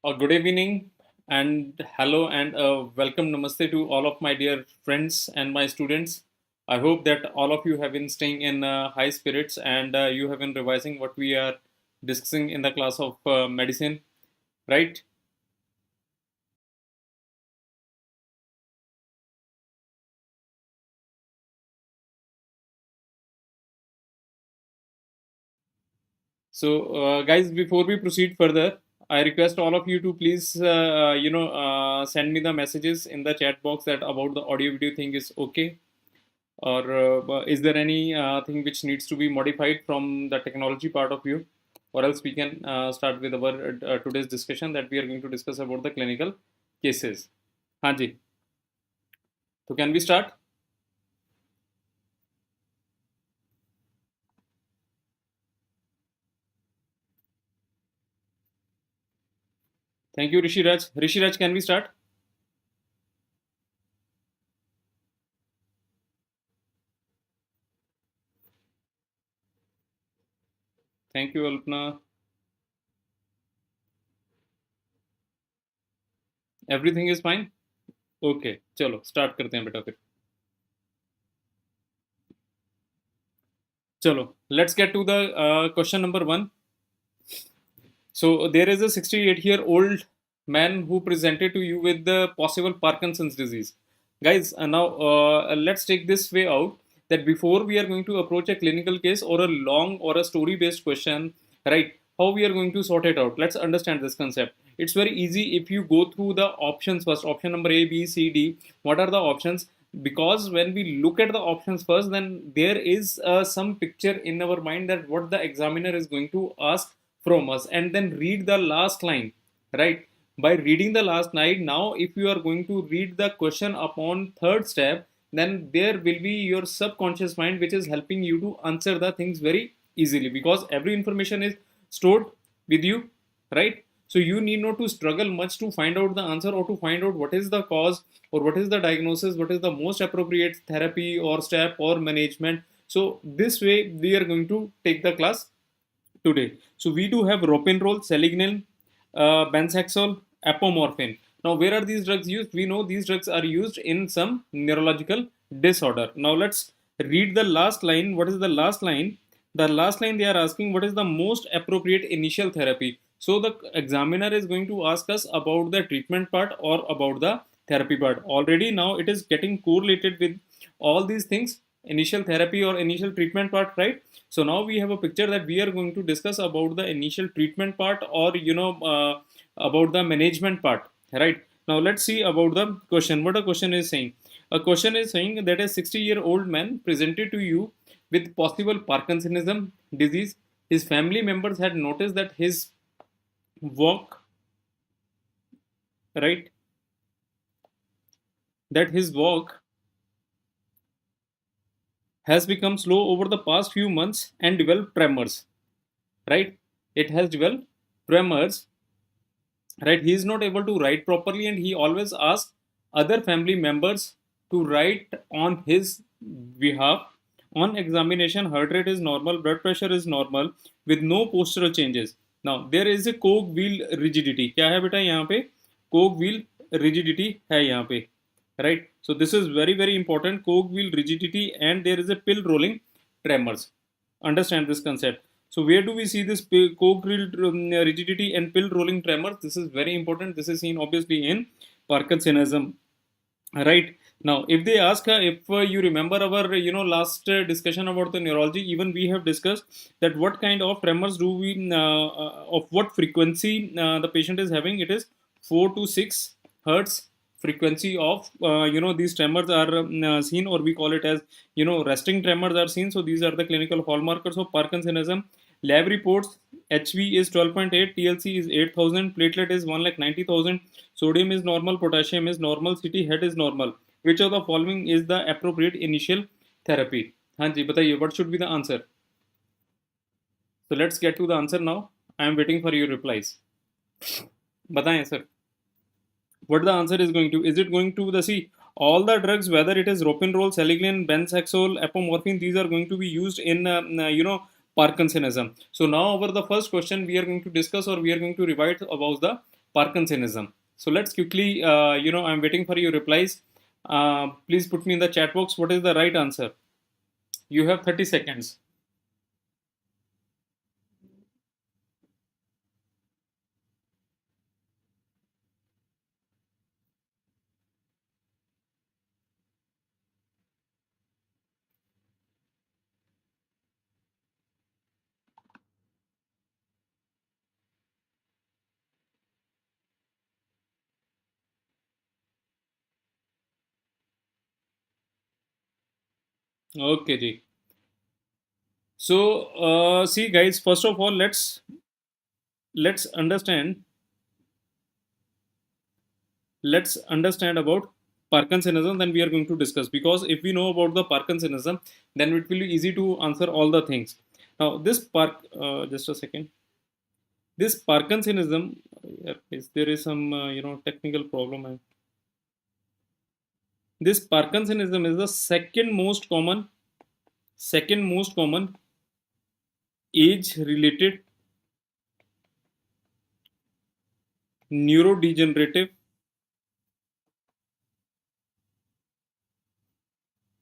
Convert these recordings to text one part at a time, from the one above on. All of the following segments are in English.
Good evening and hello and welcome namaste to all of my dear friends and my students. I hope that all of you have been staying in high spirits and you have been revising what we are discussing in the class of medicine, right? So, guys, before we proceed further, I request all of you to please, send me the messages in the chat box that about the audio video thing is okay, or is there any thing which needs to be modified from the technology part of view, or else we can start with our today's discussion that we are going to discuss about the clinical cases. हाँ जी, तो can we start? Thank you, Rishi Raj. Rishi Raj, can we start? Thank you, Alpna. Everything is fine? Okay, चलो start करते हैं बेटा फिर. चलो, let's get to the question number one. So there is a 68-year-old man who presented to you with the possible Parkinson's disease. Guys, now let's take this way out that before we are going to approach a clinical case or a long or a story-based question, right? How we are going to sort it out? Let's understand this concept. It's very easy if you go through the options first. Option number A, B, C, D. What are the options? Because when we look at the options first, then there is some picture in our mind that what the examiner is going to ask from us, and then read the last line, right? By reading the last line, now if you are going to read the question upon third step, then there will be your subconscious mind which is helping you to answer the things very easily, because every information is stored with you, right? So you need not to struggle much to find out the answer or to find out what is the cause or what is the diagnosis, what is the most appropriate therapy or step or management. So this way we are going to take the class today. So we do have ropinirole, selegnil, bensaxol, apomorphine. Now, where are these drugs used? We know these drugs are used in some neurological disorder. Now, let's read the last line. What is the last line? The last line they are asking what is the most appropriate initial therapy. So the examiner is going to ask us about the treatment part or about the therapy part. Already now it is getting correlated with all these things, initial therapy or initial treatment part, right? So now we have a picture that we are going to discuss about the initial treatment part or about the management part, right? Now let's see about the question. What a question is saying. A question is saying that a 60-year-old man presented to you with possible Parkinsonism disease. His family members had noticed that his walk, right, that his walk has become slow over the past few months and developed tremors, right? It has developed tremors, right? He is not able to write properly and he always asks other family members to write on his behalf. On examination, heart rate is normal, blood pressure is normal with no postural changes. Now there is a cog wheel rigidity. क्या है बेटा यहाँ पे? Cog wheel rigidity है यहाँ पे, right? So this is very important, cog wheel rigidity, and there is a pill rolling tremors. Understand this concept. So where do we see this cog wheel rigidity and pill rolling tremors? This is very important. This is seen obviously in Parkinsonism, right? Now if they ask if you remember our last discussion about the neurology, even we have discussed that what kind of tremors do we of what frequency the patient is having. It is 4 to 6 hertz frequency of these tremors are seen, or we call it as resting tremors are seen. So these are the clinical hallmarkers of Parkinsonism. Lab reports: HV is 12.8, TLC is 8,000, platelet is 1,90,000, sodium is normal, potassium is normal, CT head is normal. Which of the following is the appropriate initial therapy? हाँ जी बताइए, what should be the answer? So let's get to the answer now. I am waiting for your replies. बताएं sir. What the answer is going to? Is it going to the see all the drugs, whether it is ropinirole, seleglin, bensaxol, apomorphine, these are going to be used in Parkinsonism. So now over the first question we are going to discuss, or we are going to revise about the Parkinsonism. So let's quickly, I'm waiting for your replies. Please put me in the chat box. What is the right answer? You have 30 seconds. Okay, Ji. So, see, guys. First of all, let's understand let's understand about Parkinsonism. Then we are going to discuss, because if we know about the Parkinsonism, then it will be easy to answer all the things. Now, just a second. This Parkinsonism, there is some technical problem. This Parkinsonism is the second most common age-related neurodegenerative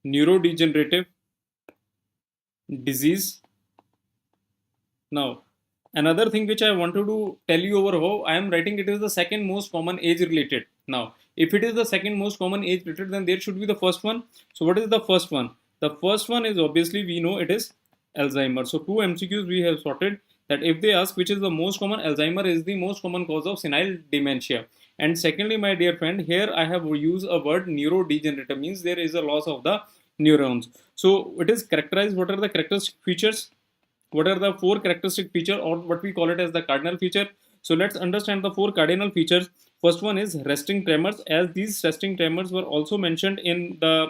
neurodegenerative disease. Now, another thing which I wanted to tell you over how I am writing, it is the second most common age related. Now, if it is the second most common age related, then there should be the first one. So, what is the first one? The first one is, obviously we know it is Alzheimer. So, two MCQs we have sorted, that if they ask which is the most common, Alzheimer is the most common cause of senile dementia. And secondly, my dear friend, here I have used a word neurodegenerative, means there is a loss of the neurons. So, it is characterized. What are the characteristic features? What are the four characteristic feature, or what we call it as the cardinal feature? So let's understand the four cardinal features. First one is resting tremors, as these resting tremors were also mentioned in the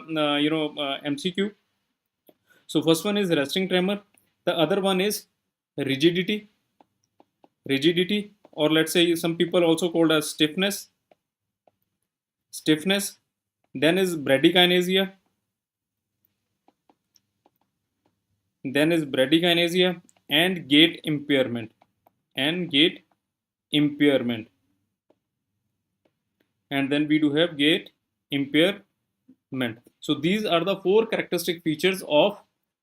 MCQ. So first one is resting tremor. The other one is rigidity, or let's say some people also called as stiffness. Then is bradykinesia, and gait impairment. And then we do have gait impairment. So these are the four characteristic features of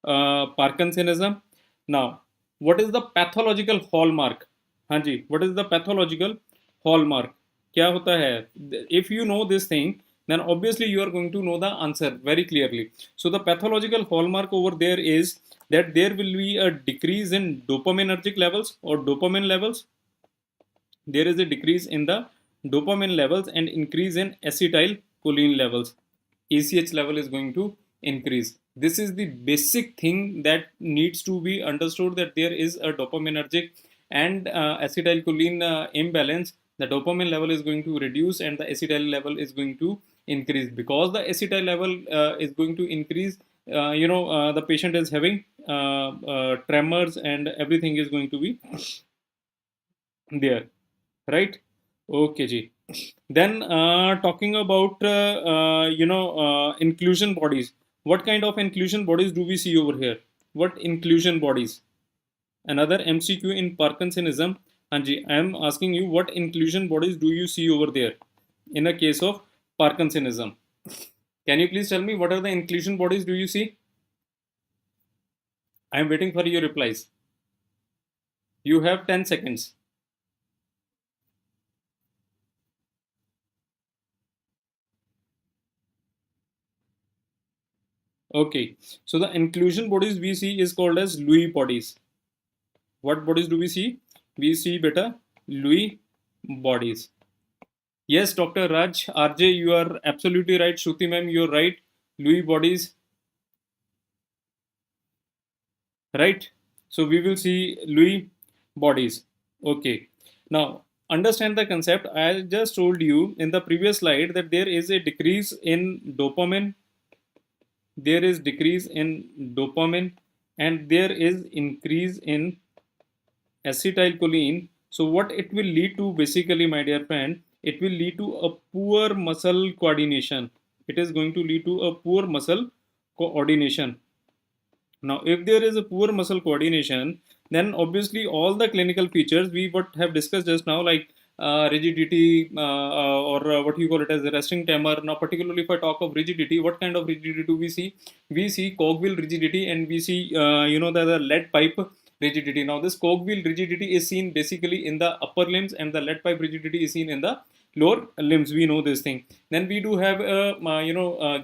Parkinsonism. Now, what is the pathological hallmark? Hanji, what is the pathological hallmark? Kya hota hai? If you know this thing, then obviously you are going to know the answer very clearly. So the pathological hallmark over there is that there will be a decrease in dopaminergic levels or dopamine levels. There is a decrease in the dopamine levels and increase in acetylcholine levels. ACH level is going to increase. This is the basic thing that needs to be understood, that there is a dopaminergic and acetylcholine imbalance. The dopamine level is going to reduce and the acetyl level is going to increase. Because the acetyl level is going to increase, the patient is having tremors and everything is going to be there, right? Okay, ji. Then talking about inclusion bodies. What kind of inclusion bodies do we see over here? What inclusion bodies? Another MCQ in Parkinsonism. Hanji, I am asking you, what inclusion bodies do you see over there in a case of Parkinsonism? Can you please tell me what are the inclusion bodies do you see? I am waiting for your replies. You have 10 seconds. Okay, so the inclusion bodies we see is called as Lewy bodies. What bodies do we see? We see beta Lewy bodies. Yes, Dr. Raj, RJ, you are absolutely right. Shruti ma'am, you are right. Lewy bodies, right? So we will see Lewy bodies. Okay. Now understand the concept. I just told you in the previous slide that there is a decrease in dopamine. There is decrease in dopamine and there is increase in acetylcholine. So what it will lead to, basically, my dear friend, it will lead to a poor muscle coordination. It is going to lead to a poor muscle coordination. Now, if there is a poor muscle coordination, then obviously all the clinical features we would have discussed just now, like rigidity, or what you call it as a resting tremor. Now, particularly if I talk of rigidity, what kind of rigidity do we see? We see cogwheel rigidity, and we see the lead pipe rigidity. Now, this cogwheel rigidity is seen basically in the upper limbs, and the lead pipe rigidity is seen in the lower limbs. We know this thing. Then we do have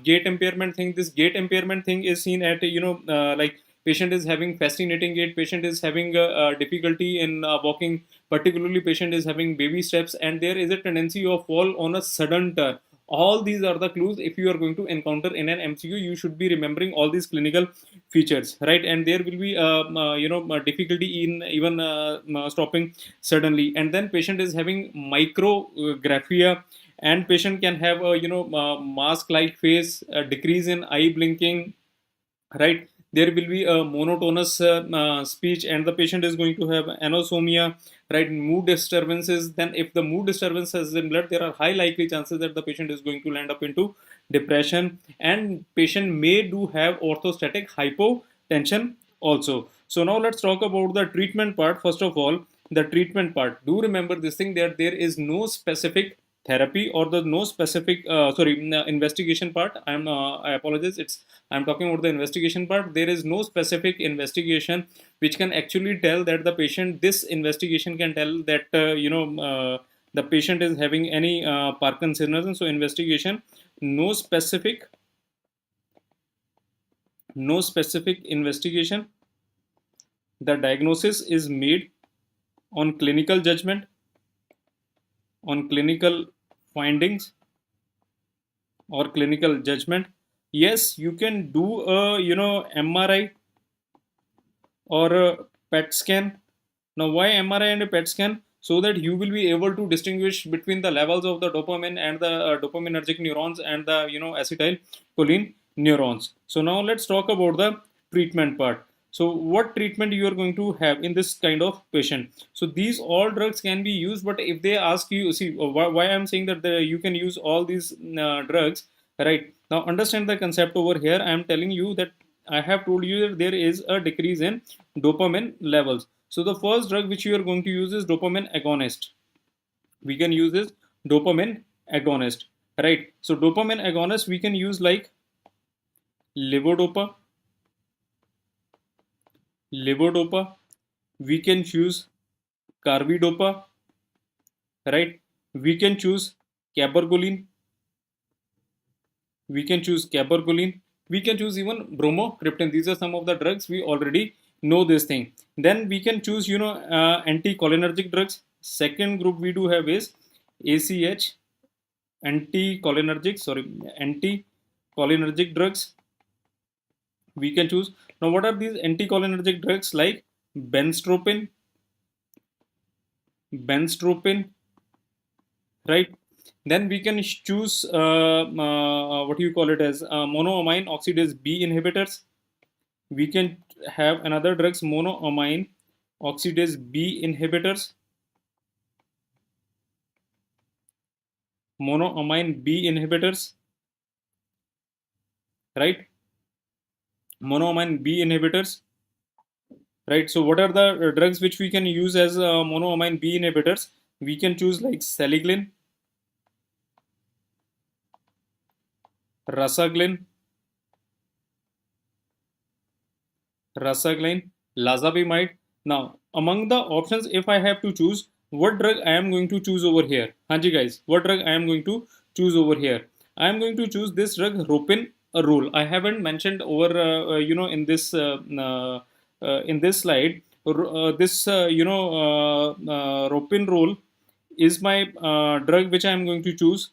gait impairment thing. This gait impairment thing is seen at like patient is having fascinating gait, patient is having difficulty in walking, particularly patient is having baby steps, and there is a tendency of fall on a sudden turn. All these are the clues. If you are going to encounter in an MCQ, you should be remembering all these clinical features, right? And there will be difficulty in even stopping suddenly. And then patient is having micrographia, and patient can have a mask like face, a decrease in eye blinking, right? There will be a monotonous speech, and the patient is going to have anosmia, right? Mood disturbances. Then if the mood disturbance has been blood, there are high likely chances that the patient is going to land up into depression, and patient may do have orthostatic hypotension also. So now let's talk about the treatment part. First of all, the treatment part, do remember this thing, that there is no specific therapy, or the no specific investigation part. I apologize, I'm talking about the investigation part. There is no specific investigation which can actually tell that the patient, this investigation can tell that the patient is having any Parkinsonism. So investigation, no specific investigation. The diagnosis is made on clinical judgment, on clinical findings or clinical judgment. Yes, you can do a MRI or a PET scan. Now, why MRI and a PET scan? So that you will be able to distinguish between the levels of the dopamine and the dopaminergic neurons and the acetylcholine neurons. So now let's talk about the treatment part. So what treatment you are going to have in this kind of patient? So these all drugs can be used, but if they ask you, see why I'm saying that you can use all these drugs, right? Now understand the concept over here. I am telling you that I have told you that there is a decrease in dopamine levels. So the first drug which you are going to use is dopamine agonist. We can use this dopamine agonist, right? So dopamine agonist we can use like levodopa. We can choose carbidopa, right? We can choose cabergoline. We can choose even bromocriptine. These are some of the drugs we already know this thing. Then we can choose anticholinergic drugs. Second group we do have is ACH, anticholinergic drugs we can choose. Now what are these anticholinergic drugs? Like benztropine, right? Then we can choose what you call it as monoamine oxidase B inhibitors. We can have another drugs, monoamine oxidase B inhibitors. Right? Monoamine B inhibitors. Right? So what are the drugs which we can use as monoamine B inhibitors? We can choose like saliglin, rasaglin, lazabimide. Now, among the options, if I have to choose, what drug I am going to choose over here? Hanji guys, what drug I am going to choose over here? I am going to choose this drug, ropinirole. I haven't mentioned over, in this slide. This, ropinirole is my drug which I am going to choose.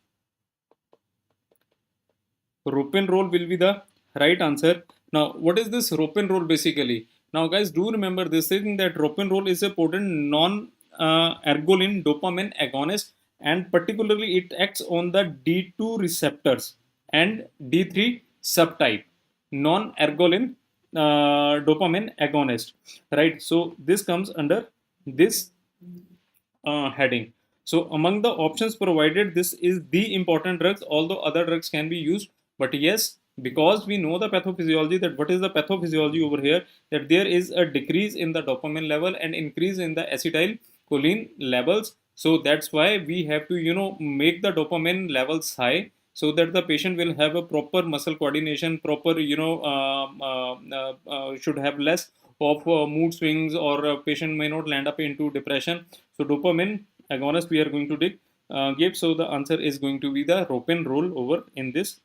Ropinirole will be the right answer. Now, what is this ropinirole basically? Now, guys, do remember this thing, that ropinirole is a potent non-ergolin dopamine agonist, and particularly it acts on the D2 receptors and D3 subtype, non-ergolin dopamine agonist, right? So this comes under this heading. So among the options provided, this is the important drugs, although other drugs can be used. But yes, because we know the pathophysiology, that what is the pathophysiology over here, that there is a decrease in the dopamine level and increase in the acetylcholine levels. So that's why we have to, make the dopamine levels high so that the patient will have a proper muscle coordination, proper, should have less of mood swings, or a patient may not land up into depression. So dopamine agonist we are going to give. So the answer is going to be the ropen roll over in this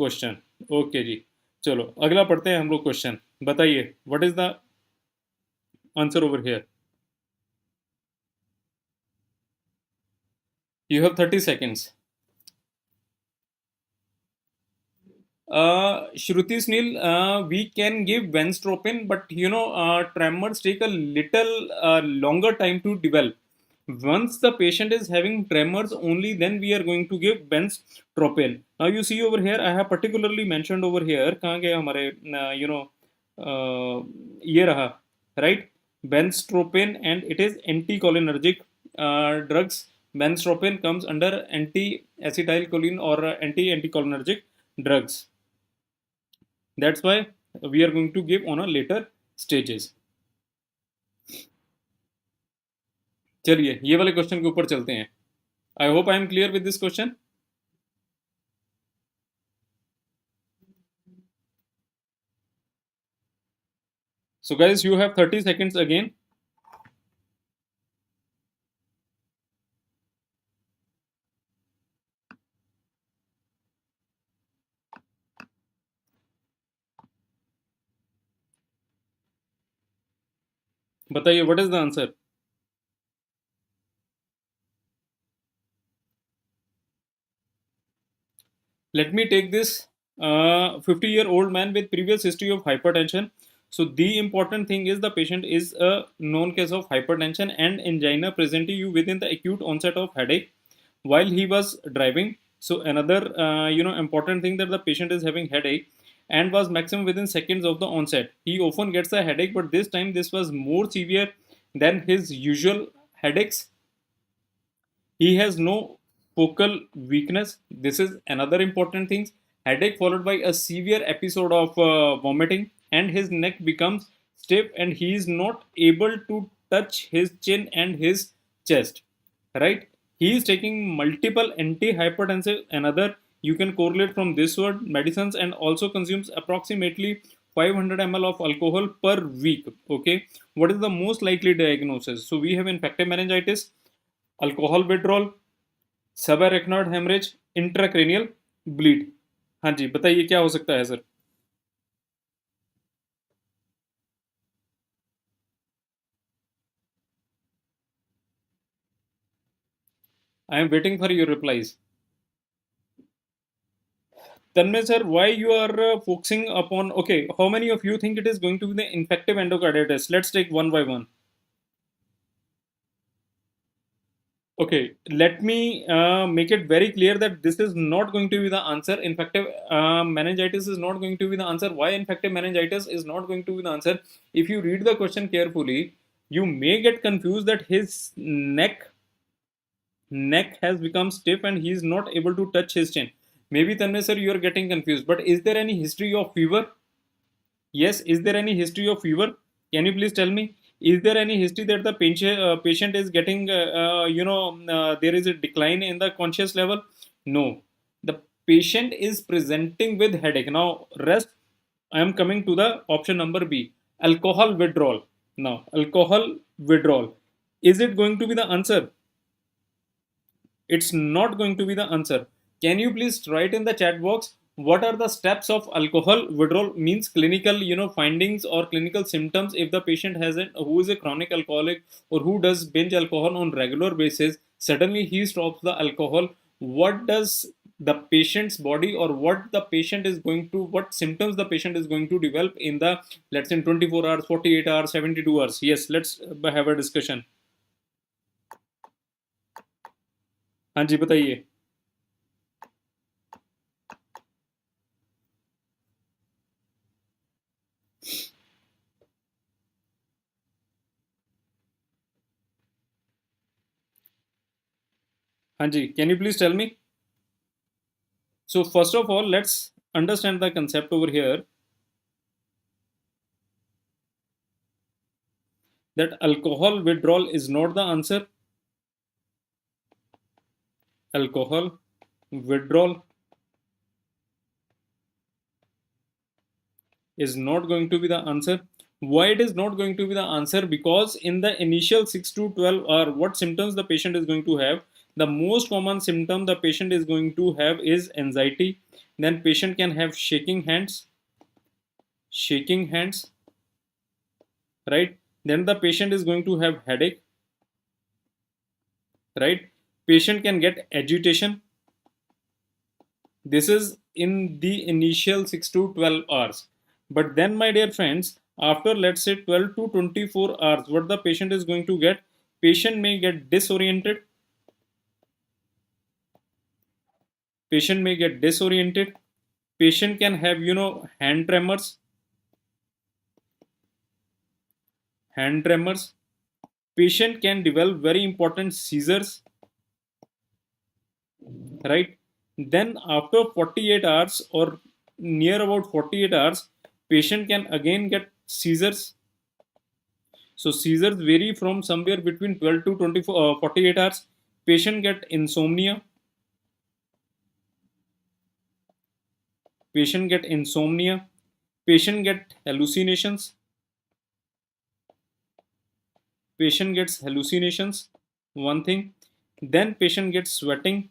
question. Okay ji, चलो अगला पढ़ते हैं हम लोग question. बताइए what is the answer over here. You have 30 seconds. Shruti Snil, we can give Venstropin, but tremors take a little longer time to develop. Once the patient is having tremors, only then we are going to give Venstropin. Now you see over here, I have particularly mentioned over here, कहाँ गए हमारे, ये रहा, right? Venstropin, and it is anticholinergic drugs. Venstropin comes under anti-acetylcholine or anti-anticholinergic drugs. That's why we are going to give on a later stages. चलिए ये वाले question के ऊपर चलते हैं. I hope I am clear with this question. So guys, you have 30 seconds again. बताइए what is the answer. Let me take this 50-year-old man with previous history of hypertension. So the important thing is the patient is a known case of hypertension and angina present to you within the acute onset of headache while he was driving. So another important thing that the patient is having headache and was maximum within seconds of the onset. He often gets a headache, but this time this was more severe than his usual headaches. He has no focal weakness. This is another important thing. Headache followed by a severe episode of vomiting, and his neck becomes stiff, and he is not able to touch his chin and his chest. Right? He is taking multiple antihypertensive. Another you can correlate from this word medicines, and also consumes approximately 500 ml of alcohol per week. Okay, what is the most likely diagnosis? So we have infective meningitis, alcohol withdrawal, subarachnoid haemorrhage, intracranial bleed. हाँ जी बताइए क्या हो सकता है sir. I am waiting for your replies. Tanmay sir, why you are focusing upon, okay, how many of you think it is going to be the infective endocarditis? Let's take one by one. Okay, let me make it very clear that this is not going to be the answer. Infective meningitis is not going to be the answer. Why infective meningitis is not going to be the answer? If you read the question carefully, you may get confused that his neck has become stiff and he is not able to touch his chin. Maybe Tanmay sir, you are getting confused. But is there any history of fever? Yes, is there any history of fever? Can you please tell me? Is there any history that the patient is getting, there is a decline in the conscious level? No. The patient is presenting with headache. Now, rest, I am coming to the option number B, alcohol withdrawal. Now, alcohol withdrawal. Is it going to be the answer? It's not going to be the answer. Can you please write in the chat box what are the steps of alcohol withdrawal, means clinical findings or clinical symptoms if the patient who is a chronic alcoholic or who does binge alcohol on regular basis, suddenly he stops the alcohol. What does the patient's body, or what the patient is going to, what symptoms the patient is going to develop in the, let's say, in 24 hours, 48 hours, 72 hours? Yes, let's have a discussion. हाँ जी बताइए. हाँ जी, can you please tell me? So first of all, let's understand the concept over here, that alcohol withdrawal is not the answer. alcohol withdrawal is not going to be the answer. Why it is not going to be the answer? Because in the initial 6 to 12 hour, what symptoms the patient is going to have? The most common symptom the patient is going to have is anxiety. Then patient can have shaking hands, right? Then the patient is going to have headache, right? Patient can get agitation. This is in the initial 6 to 12 hours. But then, my dear friends, after let's say 12 to 24 hours, what the patient is going to get? Patient may get disoriented. Patient may get disoriented. Patient can have, hand tremors. Hand tremors. Patient can develop very important seizures, right? Then after 48 hours or near about 48 hours, patient can again get seizures. So seizures vary from somewhere between 12 to 24, 48 hours. Patient get insomnia. Patient get insomnia. Patient get hallucinations. Patient gets hallucinations. One thing. Then patient gets sweating.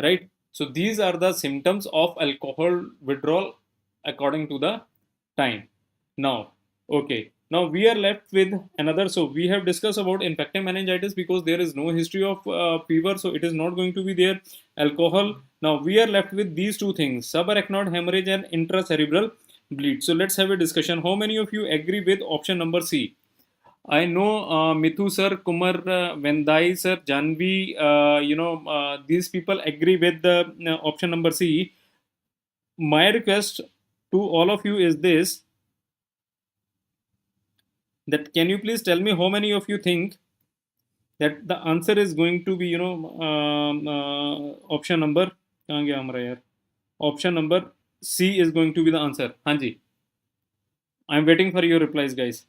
Right. So these are the symptoms of alcohol withdrawal according to the time. Now, okay. Now we are left with another. So we have discussed about infective meningitis because there is no history of fever, so it is not going to be there. Alcohol. Now we are left with these two things: subarachnoid hemorrhage and intracerebral bleed. So let's have a discussion. How many of you agree with option number C? I know Mithu sir, Kumar, Vendai sir, Janvi, these people agree with the option number C. My request to all of you is this, that can you please tell me how many of you think that the answer is going to be, option number, कहाँ गया हमारा यार? Option number C is going to be the answer. हाँ जी. I'm waiting for your replies, guys.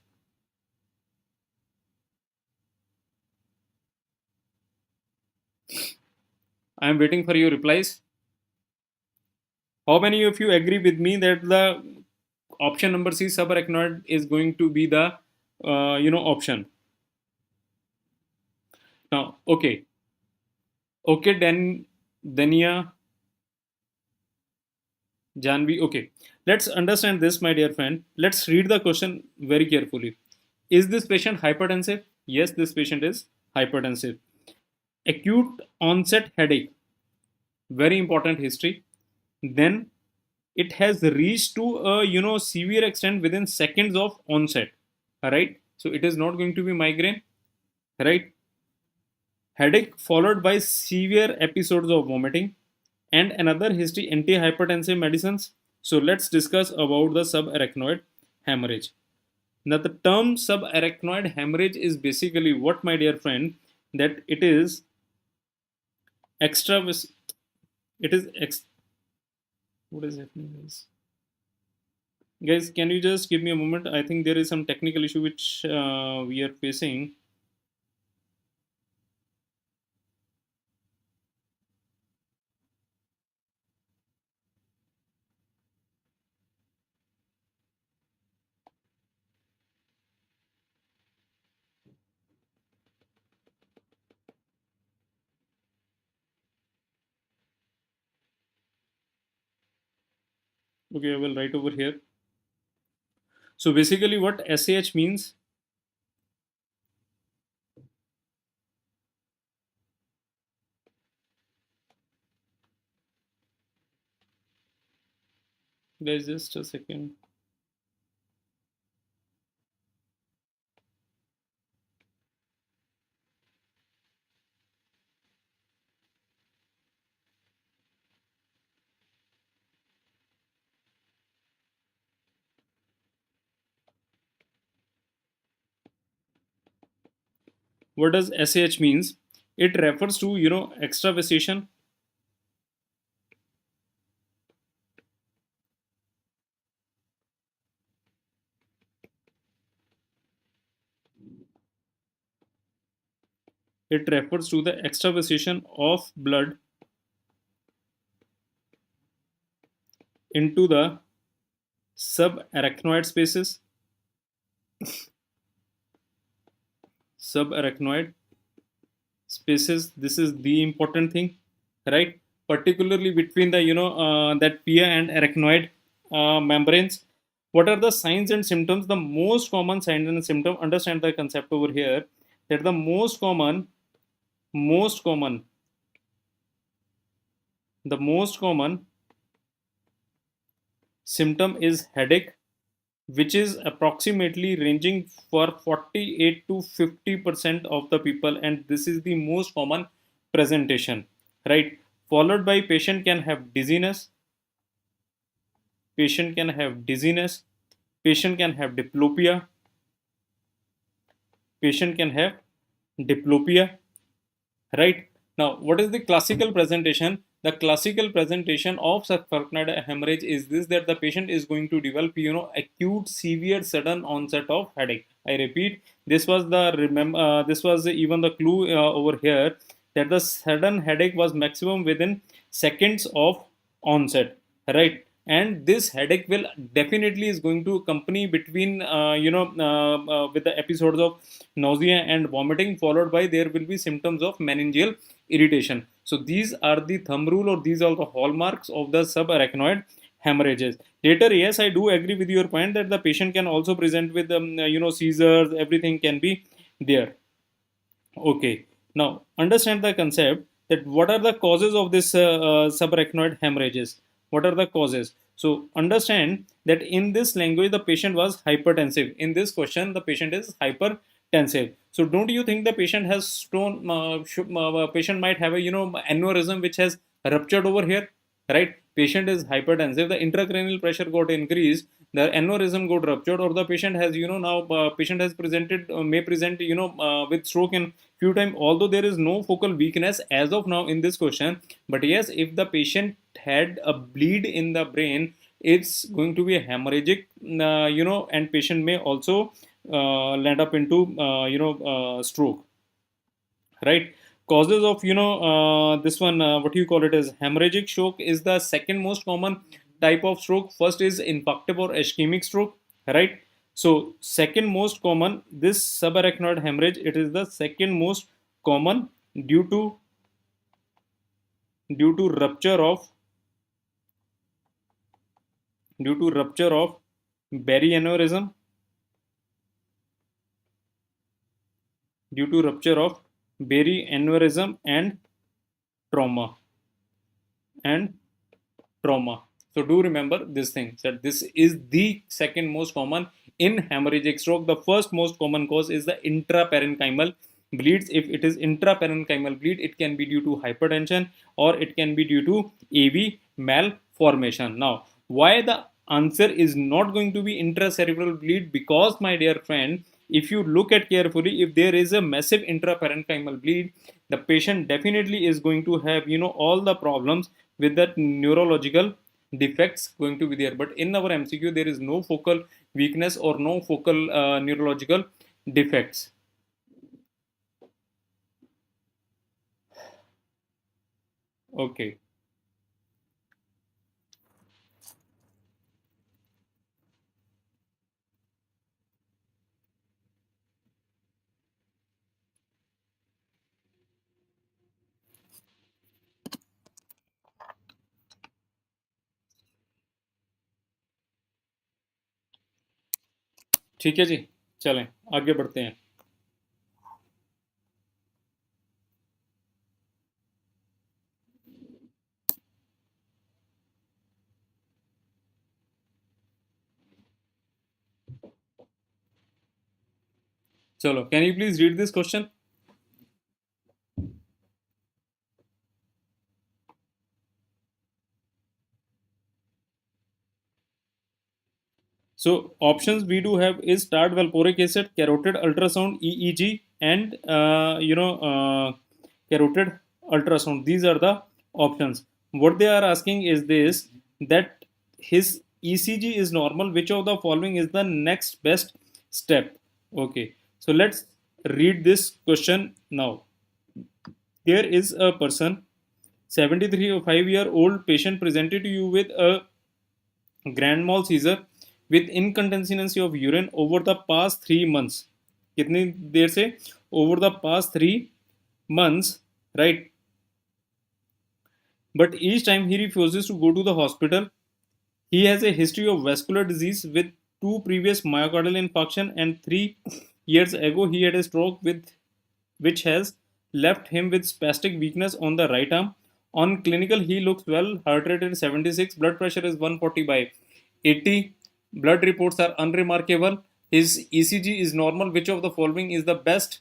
I'm waiting for your replies. How many of you agree with me that the option number C, subarachnoid, is going to be the option? Now, okay, then Dania, Janvi. Okay, let's understand this, my dear friend. Let's read the question very carefully. Is this patient hypertensive? Yes, this patient is hypertensive. Acute onset headache, very important history. Then it has reached to a severe extent within seconds of onset. All right, so it is not going to be migraine, right? Headache followed by severe episodes of vomiting, and another history antihypertensive medicines. So let's discuss about the subarachnoid hemorrhage. Now the term subarachnoid hemorrhage is basically what, my dear friend, that it is extra, it is what is happening, guys? Can you just give me a moment? I think there is some technical issue which we are facing. Okay, I will write over here. So basically what SAH means, guys, just a second. What does SAH means? It refers to extravasation. It refers to the extravasation of blood into the subarachnoid spaces. Subarachnoid spaces. This is the important thing, right? Particularly between the that pia and arachnoid membranes. What are the signs and symptoms? The most common sign and symptom. Understand the concept over here. That the most common, the most common symptom is headache, which is approximately ranging for 48 to 50% of the people, and this is the most common presentation, right? Followed by patient can have dizziness, patient can have dizziness, patient can have diplopia, patient can have diplopia, right? Now, what is the classical presentation? The classical presentation of subarachnoid hemorrhage is this, that the patient is going to develop acute severe sudden onset of headache. I repeat, this was the this was even the clue over here, that the sudden headache was maximum within seconds of onset, right? And this headache will definitely is going to accompany between with the episodes of nausea and vomiting, followed by there will be symptoms of meningeal irritation. So these are the thumb rule, or these are the hallmarks of the subarachnoid hemorrhages. Later, yes, I do agree with your point that the patient can also present with seizures, everything can be there. Okay, now understand the concept, that what are the causes of this subarachnoid hemorrhages? What are the causes? So understand that in this language the patient was hypertensive. In this question the patient is hypertensive. So don't you think the patient has stone? Patient might have a aneurysm which has ruptured over here, right? Patient is hypertensive, the intracranial pressure got increased, the aneurysm got ruptured, or the patient has now patient has presented may present with stroke in few time, although there is no focal weakness as of now in this question. But yes, if the patient had a bleed in the brain, it's going to be a hemorrhagic, and patient may also land up into stroke, right? Causes of this one, what you call it, as hemorrhagic stroke is the second most common type of stroke. First is infarctive or ischemic stroke, right? So second most common, this subarachnoid hemorrhage, it is the second most common due to rupture of berry aneurysm, due to rupture of berry aneurysm and trauma, and trauma. So do remember this thing, that this is the second most common in hemorrhagic stroke. The first most common cause is the intraparenchymal bleeds. If it is intraparenchymal bleed, it can be due to hypertension or it can be due to AV malformation. Now, why the answer is not going to be intracerebral bleed? Because, my dear friend, if you look at carefully, if there is a massive intraparenchymal bleed, the patient definitely is going to have all the problems with that neurological defects going to be there. But in our MCQ there is no focal weakness or no focal neurological defects. Okay, ठीक है जी, चलें आगे बढ़ते हैं. चलो, can you please read this question? So options we do have is start valproic acid, carotid ultrasound, EEG, and carotid ultrasound. These are the options. What they are asking is this, that his ECG is normal. Which of the following is the next best step? Okay. So let's read this question now. There is a person, 73 or 5-year-old patient presented to you with a grand mal seizure with incontinency of urine over the past 3 months. कितनी देर से? Over the past 3 months, right? But each time he refuses to go to the hospital. He has a history of vascular disease with two previous myocardial infarction, and 3 years ago he had a stroke with which has left him with spastic weakness on the right arm. On clinical, he looks well. Heart rate is 76. Blood pressure is 140 by 80. Blood reports are unremarkable. His ECG is normal. Which of the following is the best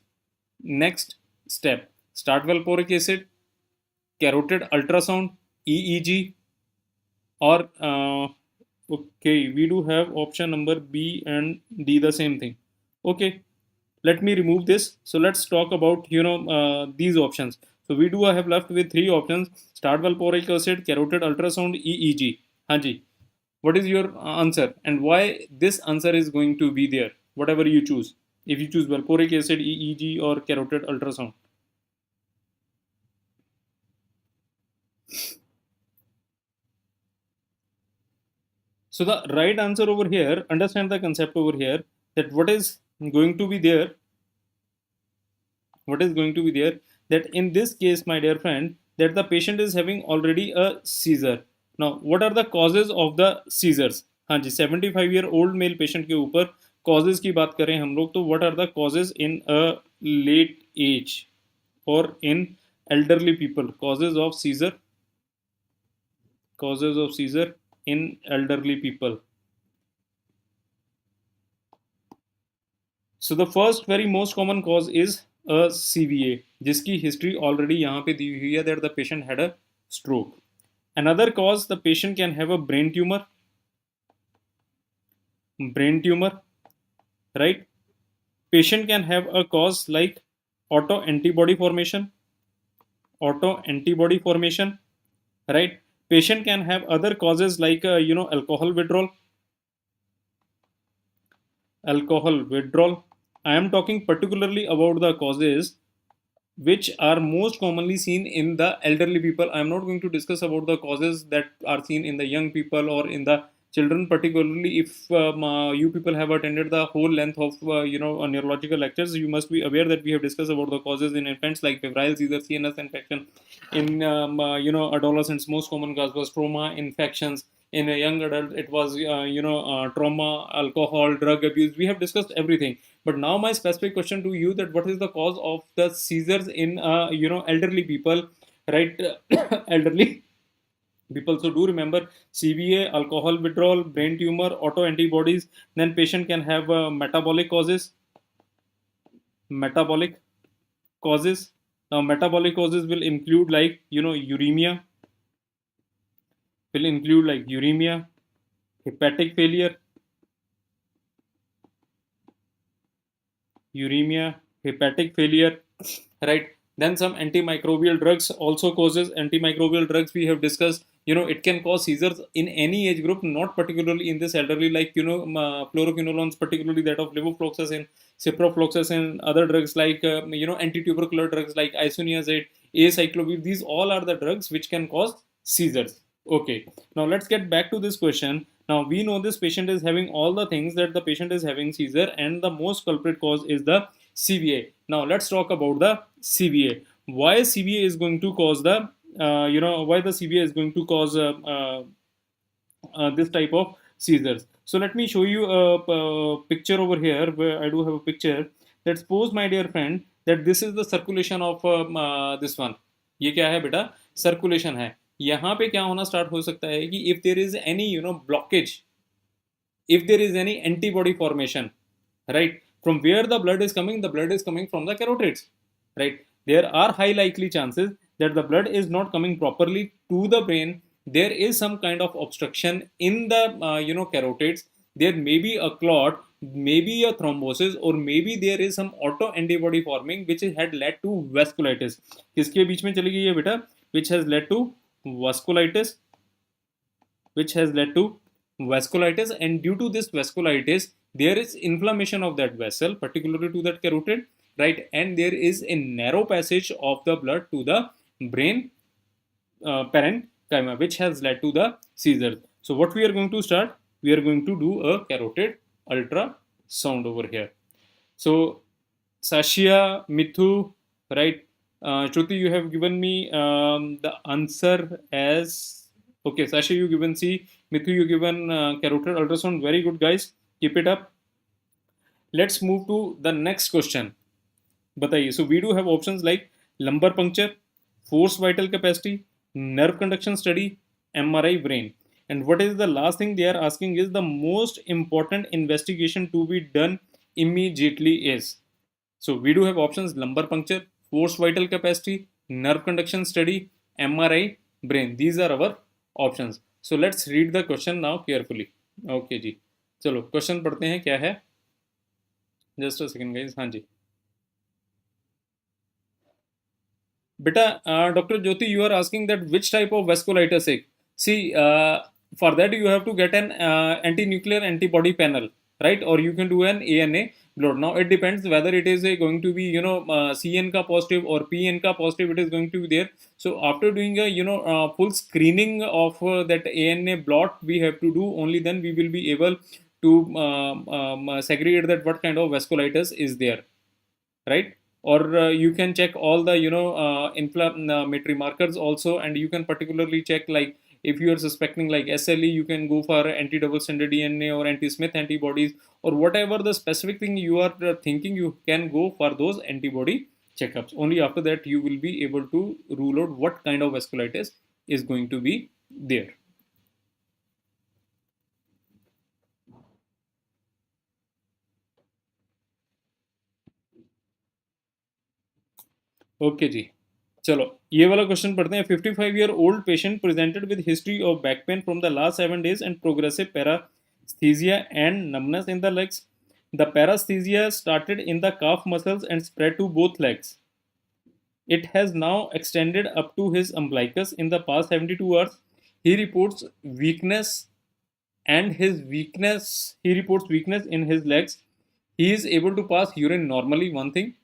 next step? Start valproic acid, carotid ultrasound, EEG, or okay, we do have option number B and D the same thing. Okay, let me remove this. So let's talk about these options. So we do have left with three options: start valproic acid, carotid ultrasound, EEG. Hanji, what is your answer and why this answer is going to be there? Whatever you choose. If you choose valproic acid, EEG, or carotid ultrasound. So the right answer over here, understand the concept over here, that what is going to be there, that in this case, my dear friend, that the patient is having already a seizure. Now, what are the causes of the seizures? हाँ जी, 75-year-old male patient के ऊपर causes की बात करें हम लोग, तो what are the causes in a late age or in elderly people? Causes of seizure in elderly people. So the first very most common cause is a CVA, जिसकी history already यहाँ पे दी हुई है, that the patient had a stroke. Another cause, the patient can have a brain tumor, right? Patient can have a cause like autoantibody formation, right? Patient can have other causes like alcohol withdrawal. I am talking particularly about the causes which are most commonly seen in the elderly people. I am not going to discuss about the causes that are seen in the young people or in the children, particularly if you people have attended the whole length of neurological lectures. You must be aware that we have discussed about the causes in infants like febrile seizure, CNS infection. In adolescents, most common cause was trauma infections. In a young adult, it was trauma, alcohol, drug abuse. We have discussed everything. But now my specific question to you, that what is the cause of the seizures in elderly people, right? Elderly people. So do remember CVA, alcohol withdrawal, brain tumor, autoantibodies. Then patient can have metabolic causes. Metabolic causes. Now metabolic causes will include like uremia. Will include like uremia, hepatic failure, right? Then some antimicrobial drugs also causes. Antimicrobial drugs we have discussed, it can cause seizures in any age group, not particularly in this elderly, like fluoroquinolones, particularly that of levofloxacin, ciprofloxacin, other drugs like antitubercular drugs like isoniazid, acyclovir. These all are the drugs which can cause seizures. Okay, now let's get back to this question. Now we know this patient is having all the things, that the patient is having seizure, and the most culprit cause is the CVA. Now let's talk about the CVA. Why CVA is going to cause the why the CVA is going to cause this type of seizures. So let me show you a picture over here, where I do have a picture. Let's suppose, my dear friend, that this is the circulation of this one. ये क्या है बेटा? Circulation है. यहाँ पे क्या होना start हो सकता है कि if there is any blockage, if there is any antibody formation, right, from where the blood is coming from the carotids, right? There are high likely chances that the blood is not coming properly to the brain. There is some kind of obstruction in the carotids. There may be a clot, maybe a thrombosis, or maybe there is some auto antibody forming which had led to vasculitis. किसके बीच में चली गई है बेटा? Which has led to vasculitis, and due to this vasculitis there is inflammation of that vessel, particularly to that carotid. right? And there is a narrow passage of the blood to the brain parenchyma, which has led to the seizure. So what we are going to start? We are going to do a carotid ultrasound over here. So Sashia, Mithu, right? Shruti, you have given me the answer as okay. Sashia, you given C. Mithu, you given carotid ultrasound. Very good, guys. Keep it up. Let's move to the next question. बताइए. So we do have options like lumbar puncture, force vital capacity, nerve conduction study, MRI brain. And what is the last thing they are asking is the most important investigation to be done immediately is. So we do have options lumbar puncture, force vital capacity, nerve conduction study, MRI brain. These are our options. So let's read the question now carefully. Okay जी. चलो question पढ़ते हैं क्या है. Just a second guys. हाँ जी. Beta, Dr. Jyoti, you are asking that which type of vasculitis is. See, for that you have to get an anti-nuclear antibody panel, right? Or you can do an ANA blood. Now it depends whether it is going to be, CN ka positive or PN ka positive. It is going to be there. So after doing a, full screening of that ANA blot, we have to do. Only then we will be able to segregate that what kind of vasculitis is there, right? Or you can check all the inflammatory markers also, and you can particularly check like if you are suspecting like SLE, you can go for anti double stranded DNA or anti Smith antibodies, or whatever the specific thing you are thinking, you can go for those antibody checkups. Only after that you will be able to rule out what kind of vasculitis is going to be there. Okay ji. चलो ये वाला question पढ़ते हैं. 55-year-old patient presented with history of back pain from the last 7 days and progressive paresthesia and numbness in the legs. The paresthesia started in the calf muscles and spread to both legs. It has now extended up to his umbilicus in the past 72 hours. He reports weakness he reports weakness in his legs. He is able to pass urine normally, one thing.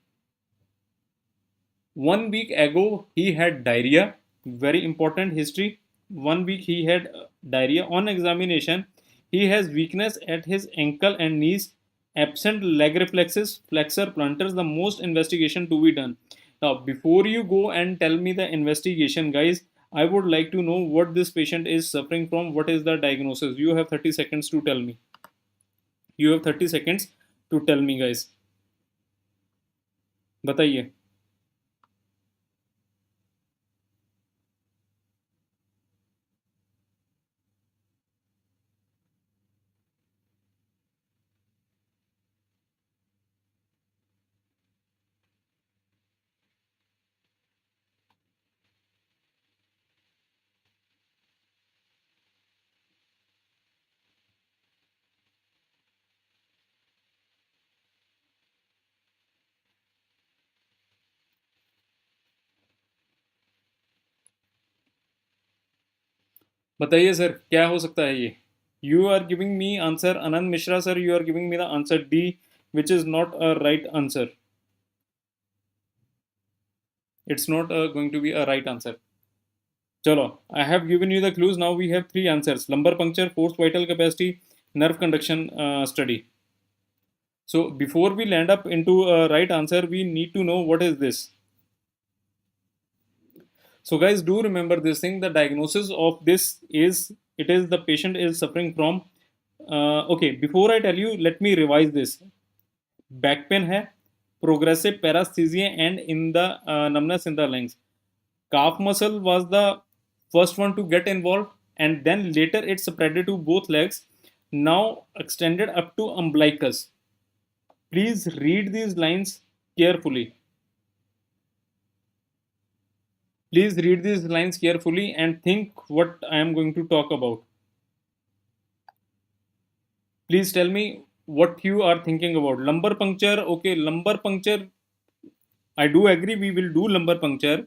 1 week ago, he had diarrhea. Very important history. 1 week he had diarrhea. On examination, he has weakness at his ankle and knees, absent leg reflexes, flexor planters. The most investigation to be done. Now, before you go and tell me the investigation, guys, I would like to know what this patient is suffering from. What is the diagnosis? You have 30 seconds to tell me. You have 30 seconds to tell me, guys. बताइए. बताइए sir क्या हो सकता है ये. You are giving me answer Anand Mishra sir. You are giving me the answer D, which is not a right answer. It's not going to be a right answer. Chalo, I have given you the clues. Now we have 3 answers: lumbar puncture, forced vital capacity, nerve conduction study. So before we land up into a right answer, we need to know what is this. So guys, do remember this thing. The diagnosis of this is, it is the patient is suffering from okay, before I tell you, let me revise this. Back pain है, progressive paresthesia and in the numbness in the legs. Calf muscle was the first one to get involved, and then later it spread to both legs, now extended up to umbilicus. Please read these lines carefully. Please read these lines carefully and think what I am going to talk about. Please tell me what you are thinking about. Lumbar puncture, okay, lumbar puncture. I do agree we will do lumbar puncture,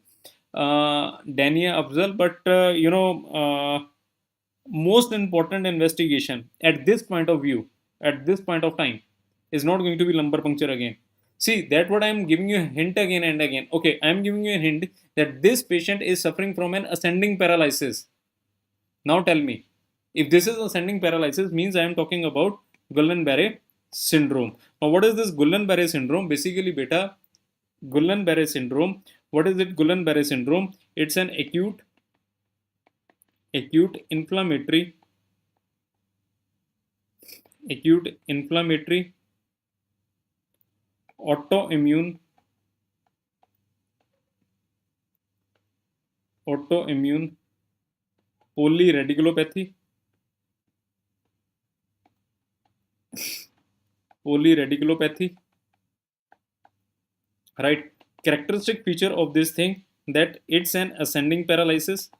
Dania Afzal, but most important investigation at this point of view, at this point of time, is not going to be lumbar puncture again. See, that what I am giving you a hint again and again. Okay, I am giving you a hint that this patient is suffering from an ascending paralysis. Now tell me, if this is ascending paralysis, means I am talking about Guillain-Barré syndrome. Now, what is this Guillain-Barré syndrome? Basically, beta, Guillain-Barré syndrome. What is it? Guillain-Barré syndrome. It's an acute inflammatory autoimmune polyradiculopathy. Right. Characteristic feature of this thing, that it's an ascending paralysis.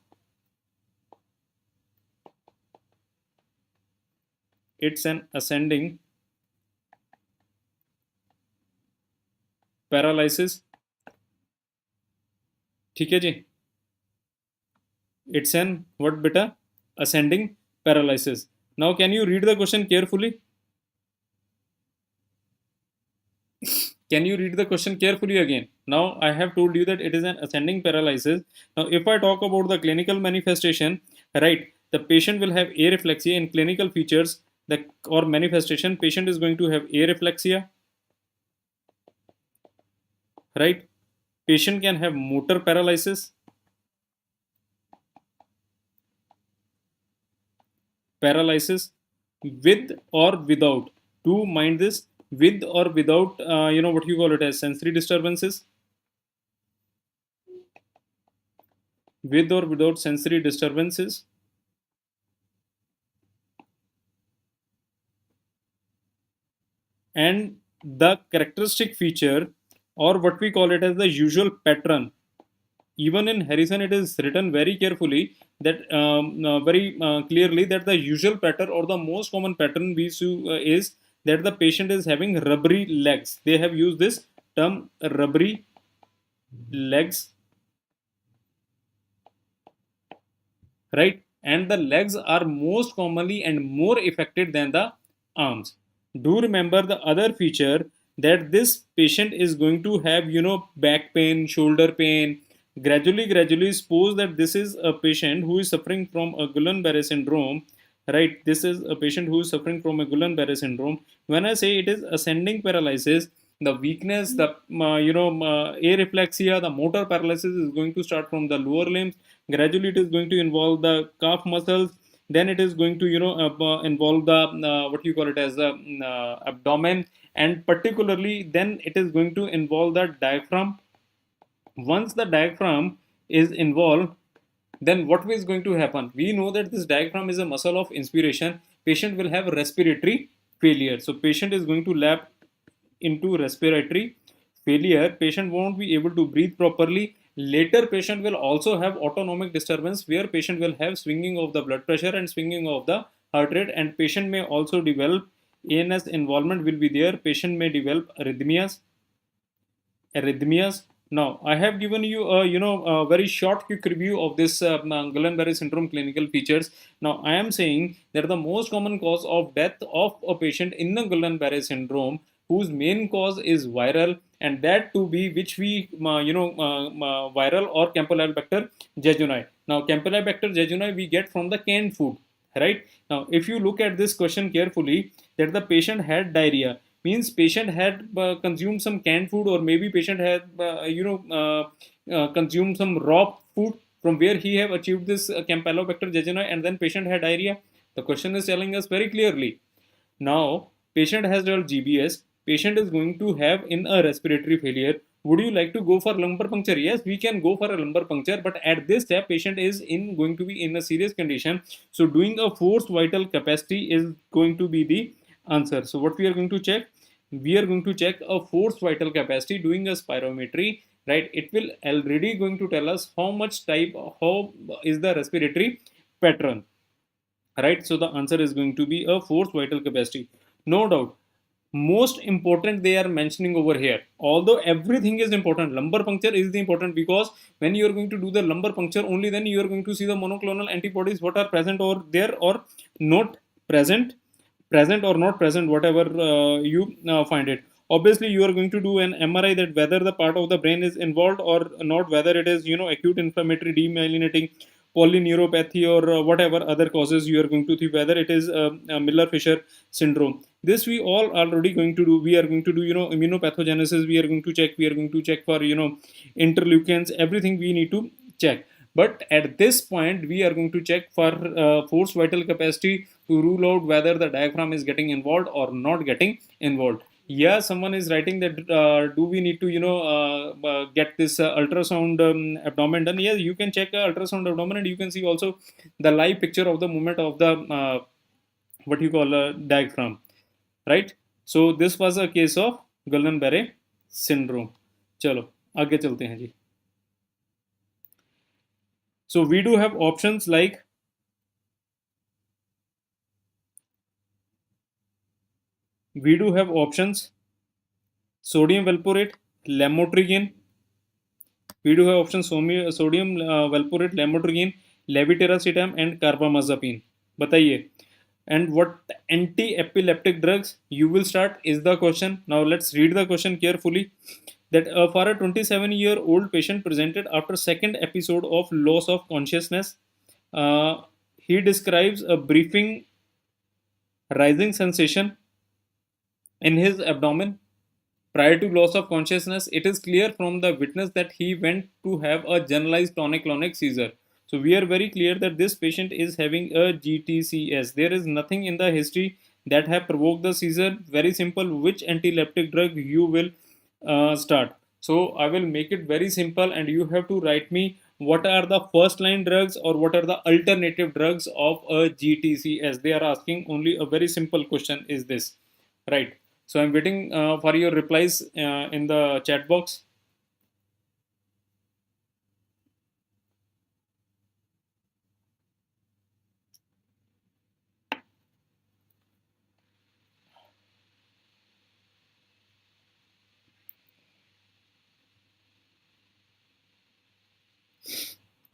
It's an ascending paralysis. ठीक है जी. It's an what beta? Ascending paralysis. Now can you read the question carefully? Can you read the question carefully again? Now I have told you that it is an ascending paralysis. Now if I talk about the clinical manifestation, right, the patient will have areflexia. In clinical features or manifestation, patient is going to have areflexia, right? Patient can have motor paralysis, with or without, to mind this, with or without what you call it as sensory disturbances, with or without sensory disturbances. And the characteristic feature, or what we call it as the usual pattern, even in Harrison it is written very carefully that very clearly that the usual pattern or the most common pattern we see is that the patient is having rubbery legs. They have used this term, rubbery legs, right? And the legs are most commonly and more affected than the arms. Do remember the other feature, that this patient is going to have back pain, shoulder pain. Gradually suppose that this is a patient who is suffering from a Guillain-Barré syndrome, right? This is a patient who is suffering from a Guillain-Barré syndrome. When I say it is ascending paralysis, the weakness, the areflexia, the motor paralysis is going to start from the lower limbs. Gradually it is going to involve the calf muscles, then it is going to involve the what you call it as the abdomen, and particularly then it is going to involve the diaphragm. Once the diaphragm is involved, then what is going to happen? We know that this diaphragm is a muscle of inspiration. Patient will have respiratory failure. So patient is going to lap into respiratory failure. Patient won't be able to breathe properly. Later patient will also have autonomic disturbance, where patient will have swinging of the blood pressure and swinging of the heart rate, and patient may also develop ANS involvement will be there. Patient may develop arrhythmias. Now, I have given you a very short quick review of this Guillain-Barré syndrome clinical features. Now, I am saying that the most common cause of death of a patient in the Guillain-Barré syndrome, whose main cause is viral, and that to be which we viral or Campylobacter jejuni. Now, Campylobacter jejuni we get from the canned food, right? Now, if you look at this question carefully, that the patient had diarrhea, means patient had consumed some canned food, or maybe patient had consumed some raw food from where he have achieved this Campylobacter jejuni, and then patient had diarrhea. The question is telling us very clearly. Now patient has developed GBS, patient is going to have in a respiratory failure. Would you like to go for lumbar puncture? Yes, we can go for a lumbar puncture, but at this step patient is going to be in a serious condition. So doing a forced vital capacity is going to be the answer. So what we are going to check? We are going to check a forced vital capacity doing a spirometry, right? It will already going to tell us how much type, how is the respiratory pattern, right? So the answer is going to be a forced vital capacity, no doubt. Most important they are mentioning over here, although everything is important, lumbar puncture is the important, because when you are going to do the lumbar puncture, only then you are going to see the monoclonal antibodies what are present or there or not present or not present, whatever you find it. obviously you are going to do an MRI, that whether the part of the brain is involved or not, whether it is, acute inflammatory demyelinating polyneuropathy or whatever other causes you are going to see, whether it is Miller-Fisher syndrome. This we all already going to do. We are going to do, immunopathogenesis. We are going to check. We are going to check for, interleukins. Everything we need to check. But at this point, we are going to check for force vital capacity to rule out whether the diaphragm is getting involved or not getting involved. Yeah, someone is writing that do we need to get this ultrasound abdomen done? Yes, you can check ultrasound abdomen, and you can see also the live picture of the movement of the what you call a diaphragm, right? So this was a case of Guillain-Barré syndrome. चलो आगे चलते हैं जी. So we do have options like sodium valproate, lamotrigine. We do have options sodium valproate, lamotrigine, levetiracetam, and carbamazepine. बताइए. And what anti-epileptic drugs you will start is the question. Now let's read the question carefully. That for a 27-year-old patient presented after second episode of loss of consciousness, he describes a briefing rising sensation in his abdomen prior to loss of consciousness. It is clear from the witness that he went to have a generalized tonic-clonic seizure. So we are very clear that this patient is having a GTCS. There is nothing in the history that have provoked the seizure. Very simple. Which anti-epileptic drug you will start? So I will make it very simple, and you have to write me what are the first line drugs or what are the alternative drugs of a GTCS. They are asking only a very simple question is this, right? So I'm waiting for your replies in the chat box.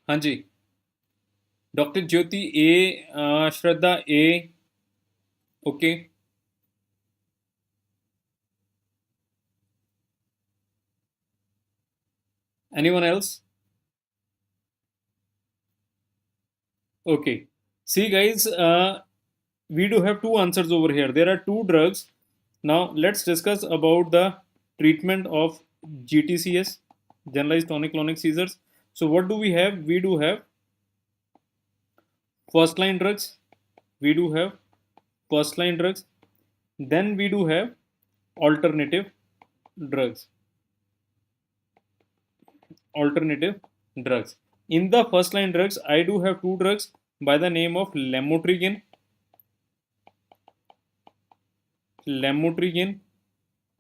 हाँ जी. Doctor Jyoti A, Shraddha A. Okay. Anyone else? Okay. See, guys, we do have two answers over here. There are two drugs. Now, let's discuss about the treatment of GTCS, generalized tonic-clonic seizures. So, what do we have? We do have first line drugs. We do have first line drugs. Then we do have alternative drugs. Alternative drugs. In the first line drugs, I do have two drugs by the name of lamotrigine,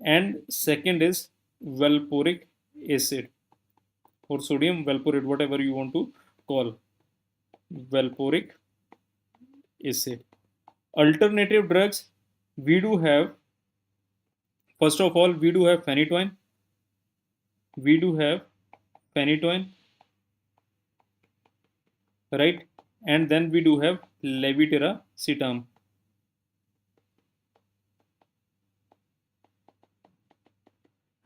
and second is valproic acid or sodium valproate, whatever you want to call valproic acid. Alternative drugs, we do have, first of all, we do have phenytoin. We do have phenytoin, right? And then we do have levetiracetam.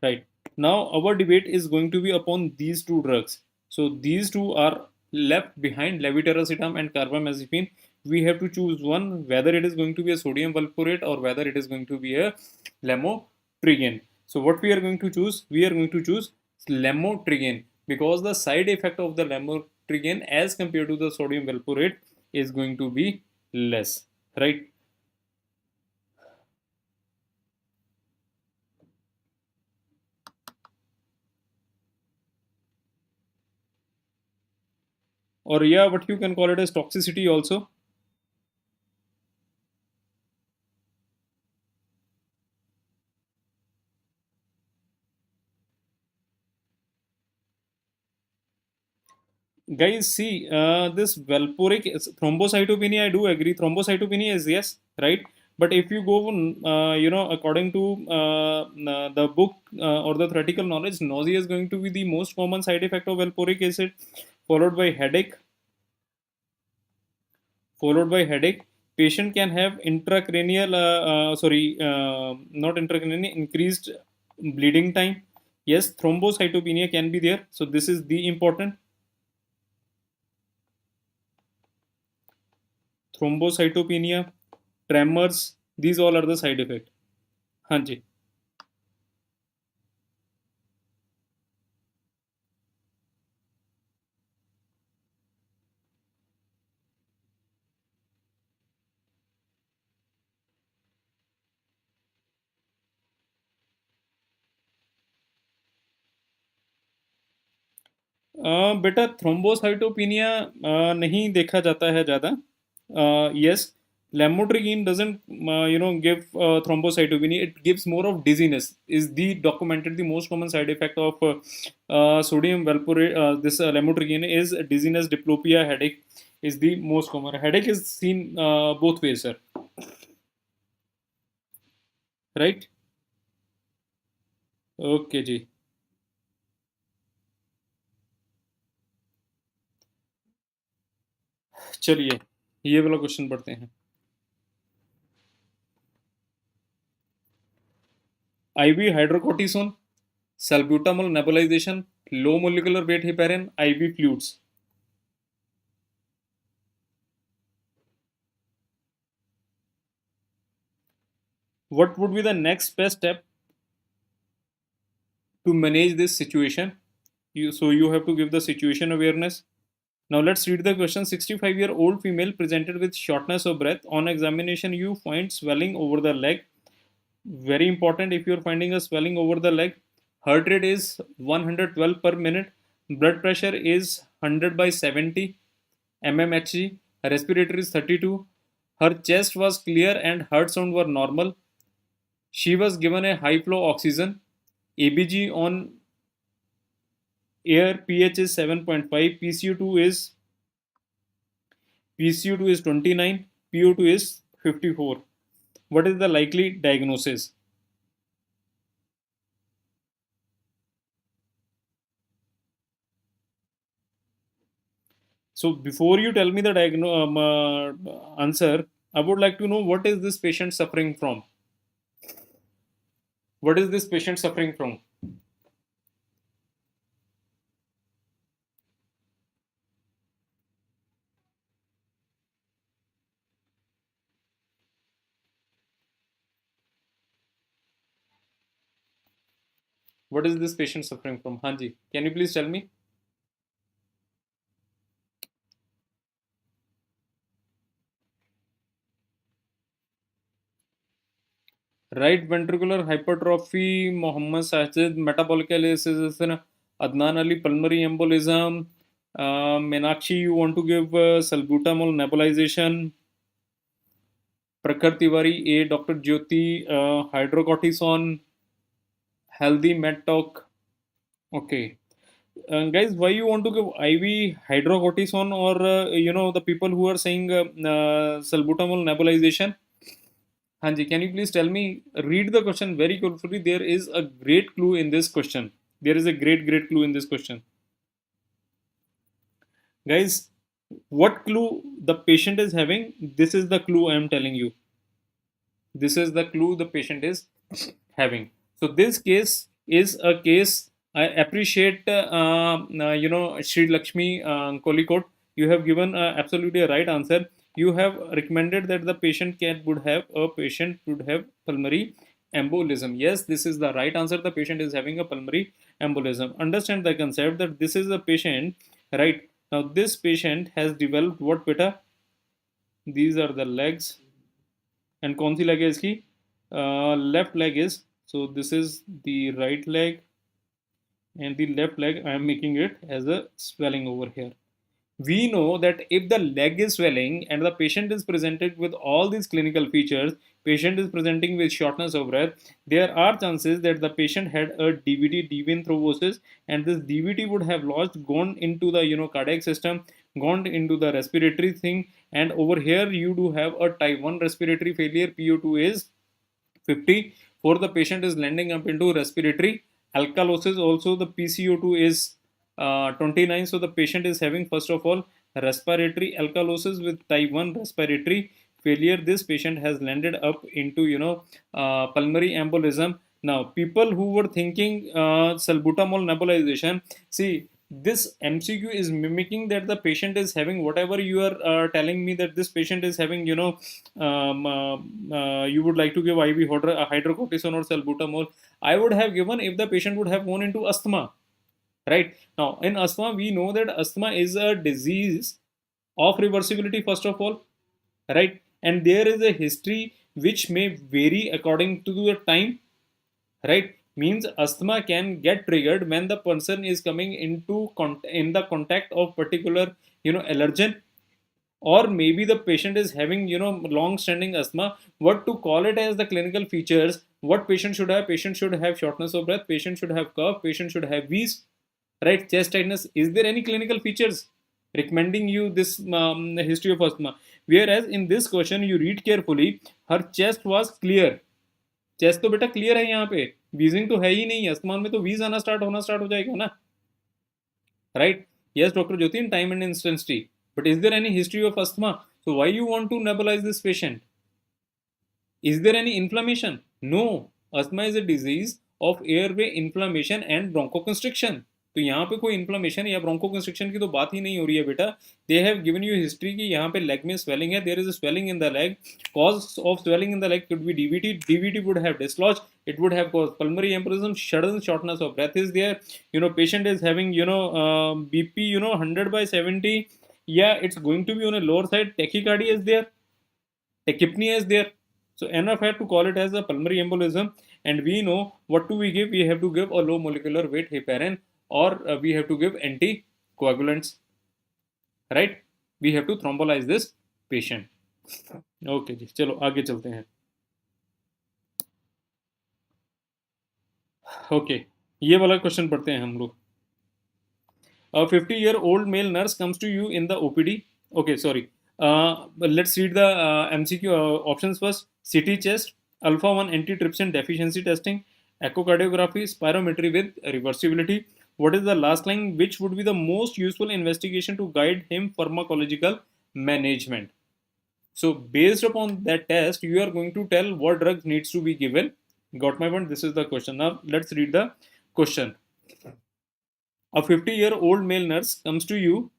Right. Now our debate is going to be upon these two drugs. So these two are left behind, levetiracetam and carbamazepine. We have to choose one, whether it is going to be a sodium valproate or whether it is going to be a lamotrigine. So what we are going to choose? We are going to choose lamotrigine, because the side effect of the lamotrigine as compared to the sodium valproate is going to be less, right? Or yeah, what you can call it as toxicity also. Guys, see, this valproic thrombocytopenia, I do agree. Thrombocytopenia is yes, right? But if you go, according to the book or the theoretical knowledge, nausea is going to be the most common side effect of valproic acid, followed by headache, patient can have intracranial, not intracranial, increased bleeding time. Yes, thrombocytopenia can be there. So this is the important. Thrombocytopenia, tremors, these all are the side effect. हाँ जी. बेटा thrombocytopenia नहीं देखा जाता है ज़्यादा. Yes, lamotrigine doesn't give thrombocytopenia. It gives more of dizziness. Is the documented the most common side effect of sodium valproate? This lamotrigine is dizziness, diplopia, headache is the most common. Headache is seen both ways, sir. Right? Okay जी. चलिए ये वाला question पढ़ते हैं. IV hydrocortisone, salbutamol nebulization, low molecular weight heparin, IV fluids. What would be the next best step to manage this situation? So you have to give the situation awareness. Now let's read the question. 65-year-old female presented with shortness of breath. On examination, you find swelling over the leg. Very important, if you're finding a swelling over the leg. Heart rate is 112 per minute. Blood pressure is 100 by 70 mmHg. Respiratory is 32. Her chest was clear and heart sound were normal. She was given a high flow oxygen. ABG on air, pH is 7.5. PCO2 is 29. PO2 is 54. What is the likely diagnosis? So before you tell me the answer, I would like to know what is this patient suffering from? What is this patient suffering from? What is this patient suffering from? Hanji, can you please tell me? Right ventricular hypertrophy, Mohammed Sajid, metabolic acidosis, Adnan Ali, pulmonary embolism, Meenakshi, you want to give salbutamol nebulization, Prakhar Tiwari, A, Dr. Jyoti, hydrocortisone, healthy med talk. Okay. Guys, why you want to give IV hydrocortisone or the people who are saying salbutamol nebulization? Hanji, can you please tell me? Read the question very carefully. There is a great clue in this question. There is a great clue in this question. Guys, what clue the patient is having? This is the clue I am telling you. This is the clue the patient is having. So this case is a case. I appreciate Sri Lakshmi Kolikot. You have given absolutely a right answer. You have recommended that the patient would have pulmonary embolism. Yes, this is the right answer. The patient is having a pulmonary embolism. Understand the concept that this is a patient, right? Now this patient has developed what, beta? These are the legs. And कौन सी leg है इसकी? Left leg is, so this is the right leg, and the left leg I am making it as a swelling over here. We know that if the leg is swelling and the patient is presented with all these clinical features, patient is presenting with shortness of breath, there are chances that the patient had a DVT, deep vein thrombosis, and this DVT would have lodged, gone into the cardiac system, gone into the respiratory thing, and over here you do have a type 1 respiratory failure. PO2 is 50. For the patient is landing up into respiratory alkalosis. Also the PCO2 is 29. So the patient is having, first of all, respiratory alkalosis with type 1 respiratory failure, this patient has landed up into, pulmonary embolism. Now, people who were thinking salbutamol nebulization, see, this MCQ is mimicking that the patient is having whatever you are telling me, that this patient is having, you would like to give IV hydrocortisone or salbutamol. I would have given if the patient would have gone into asthma. Right now, in asthma, we know that asthma is a disease of reversibility, first of all, right? And there is a history which may vary according to the time, right? Means asthma can get triggered when the person is coming into in the contact of particular, allergen, or maybe the patient is having, long standing asthma. What to call it as the clinical features, what patient should have? Patient should have shortness of breath, patient should have cough, patient should have wheeze, right? Chest tightness. Is there any clinical features recommending you this history of asthma? Whereas in this question, you read carefully, her chest was clear. Chest तो बेटा clear है, यहाँ पे wheezing तो है ही नहीं, asthma में तो वीज आना स्टार्ट हो जाएगा ना, right? Yes doctor Jyoti, in time and intensity, but is there any history of asthma? So why you want to nebulise this patient? Is there any inflammation? No. Asthma is a disease of airway inflammation and bronchoconstriction. तो यहाँ पे कोई inflammation या ब्रोंकोकंस्ट्रिक्शन की तो बात ही नहीं हो रही है बेटा. They have given you history कि यहाँ पे लेग में स्वेलिंग है, there is a swelling in the leg. Cause of swelling in the leg could be DVT. DVT would have dislodged. It would have caused pulmonary embolism. Sudden shortness of breath is there. Patient is having BP 100/70. Yeah, it's going to be on a lower side. Tachycardia is there. Tachypnea is there. So enough had to call it as a pulmonary embolism, and we know what do we give? We have to give a low molecular weight heparin, or we have to give anticoagulants, right? We have to thrombolize this patient. Okay जी, चलो आगे चलते हैं. Okay, ये वाला question पढ़ते हैं हम लोग. A 50-year-old male nurse comes to you in the OPD. Okay, sorry. But let's read the MCQ options first. CT chest, alpha 1 antitrypsin deficiency testing, echocardiography, spirometry with reversibility. What is the last line? Which would be the most useful investigation to guide him pharmacological management? So based upon that test, you are going to tell what drugs needs to be given. Got my point? This is the question. Now let's read the question. A 50-year-old male nurse comes to you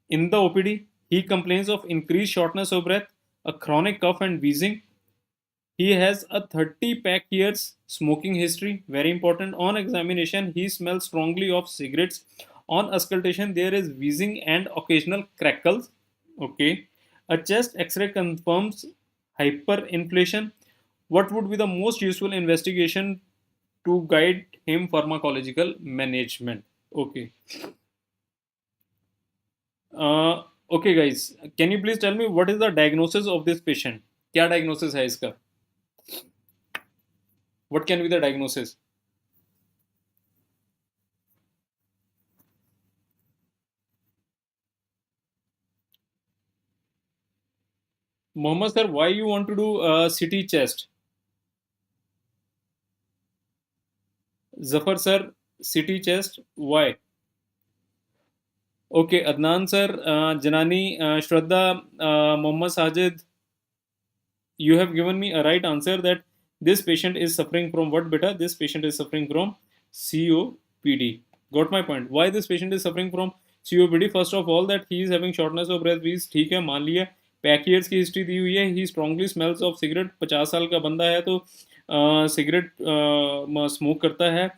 in the OPD. He complains of increased shortness of breath, a chronic cough and wheezing. He has a 30-pack years smoking history. Very important. On examination, he smells strongly of cigarettes. On auscultation, there is wheezing and occasional crackles. Okay. A chest X-ray confirms hyperinflation. What would be the most useful investigation to guide him pharmacological management? Okay. Okay guys, can you please tell me what is the diagnosis of this patient? क्या diagnosis है इसका? What can be the diagnosis? Mohammed sir, why you want to do CT chest? Zafar sir, CT chest, why? Okay, Adnan sir, Janani, Shraddha, Mohammed Sajid, you have given me a right answer that this patient is suffering from what beta? This patient is suffering from COPD. Got my point? Why this patient is suffering from COPD? First of all, that he is having shortness of breath. Wheeze, ठीक है, मान लिया. Pack years की history दी हुई है. ही strongly smells of cigarette. 50 साल का बंदा है तो सिगरेट स्मोक करता है.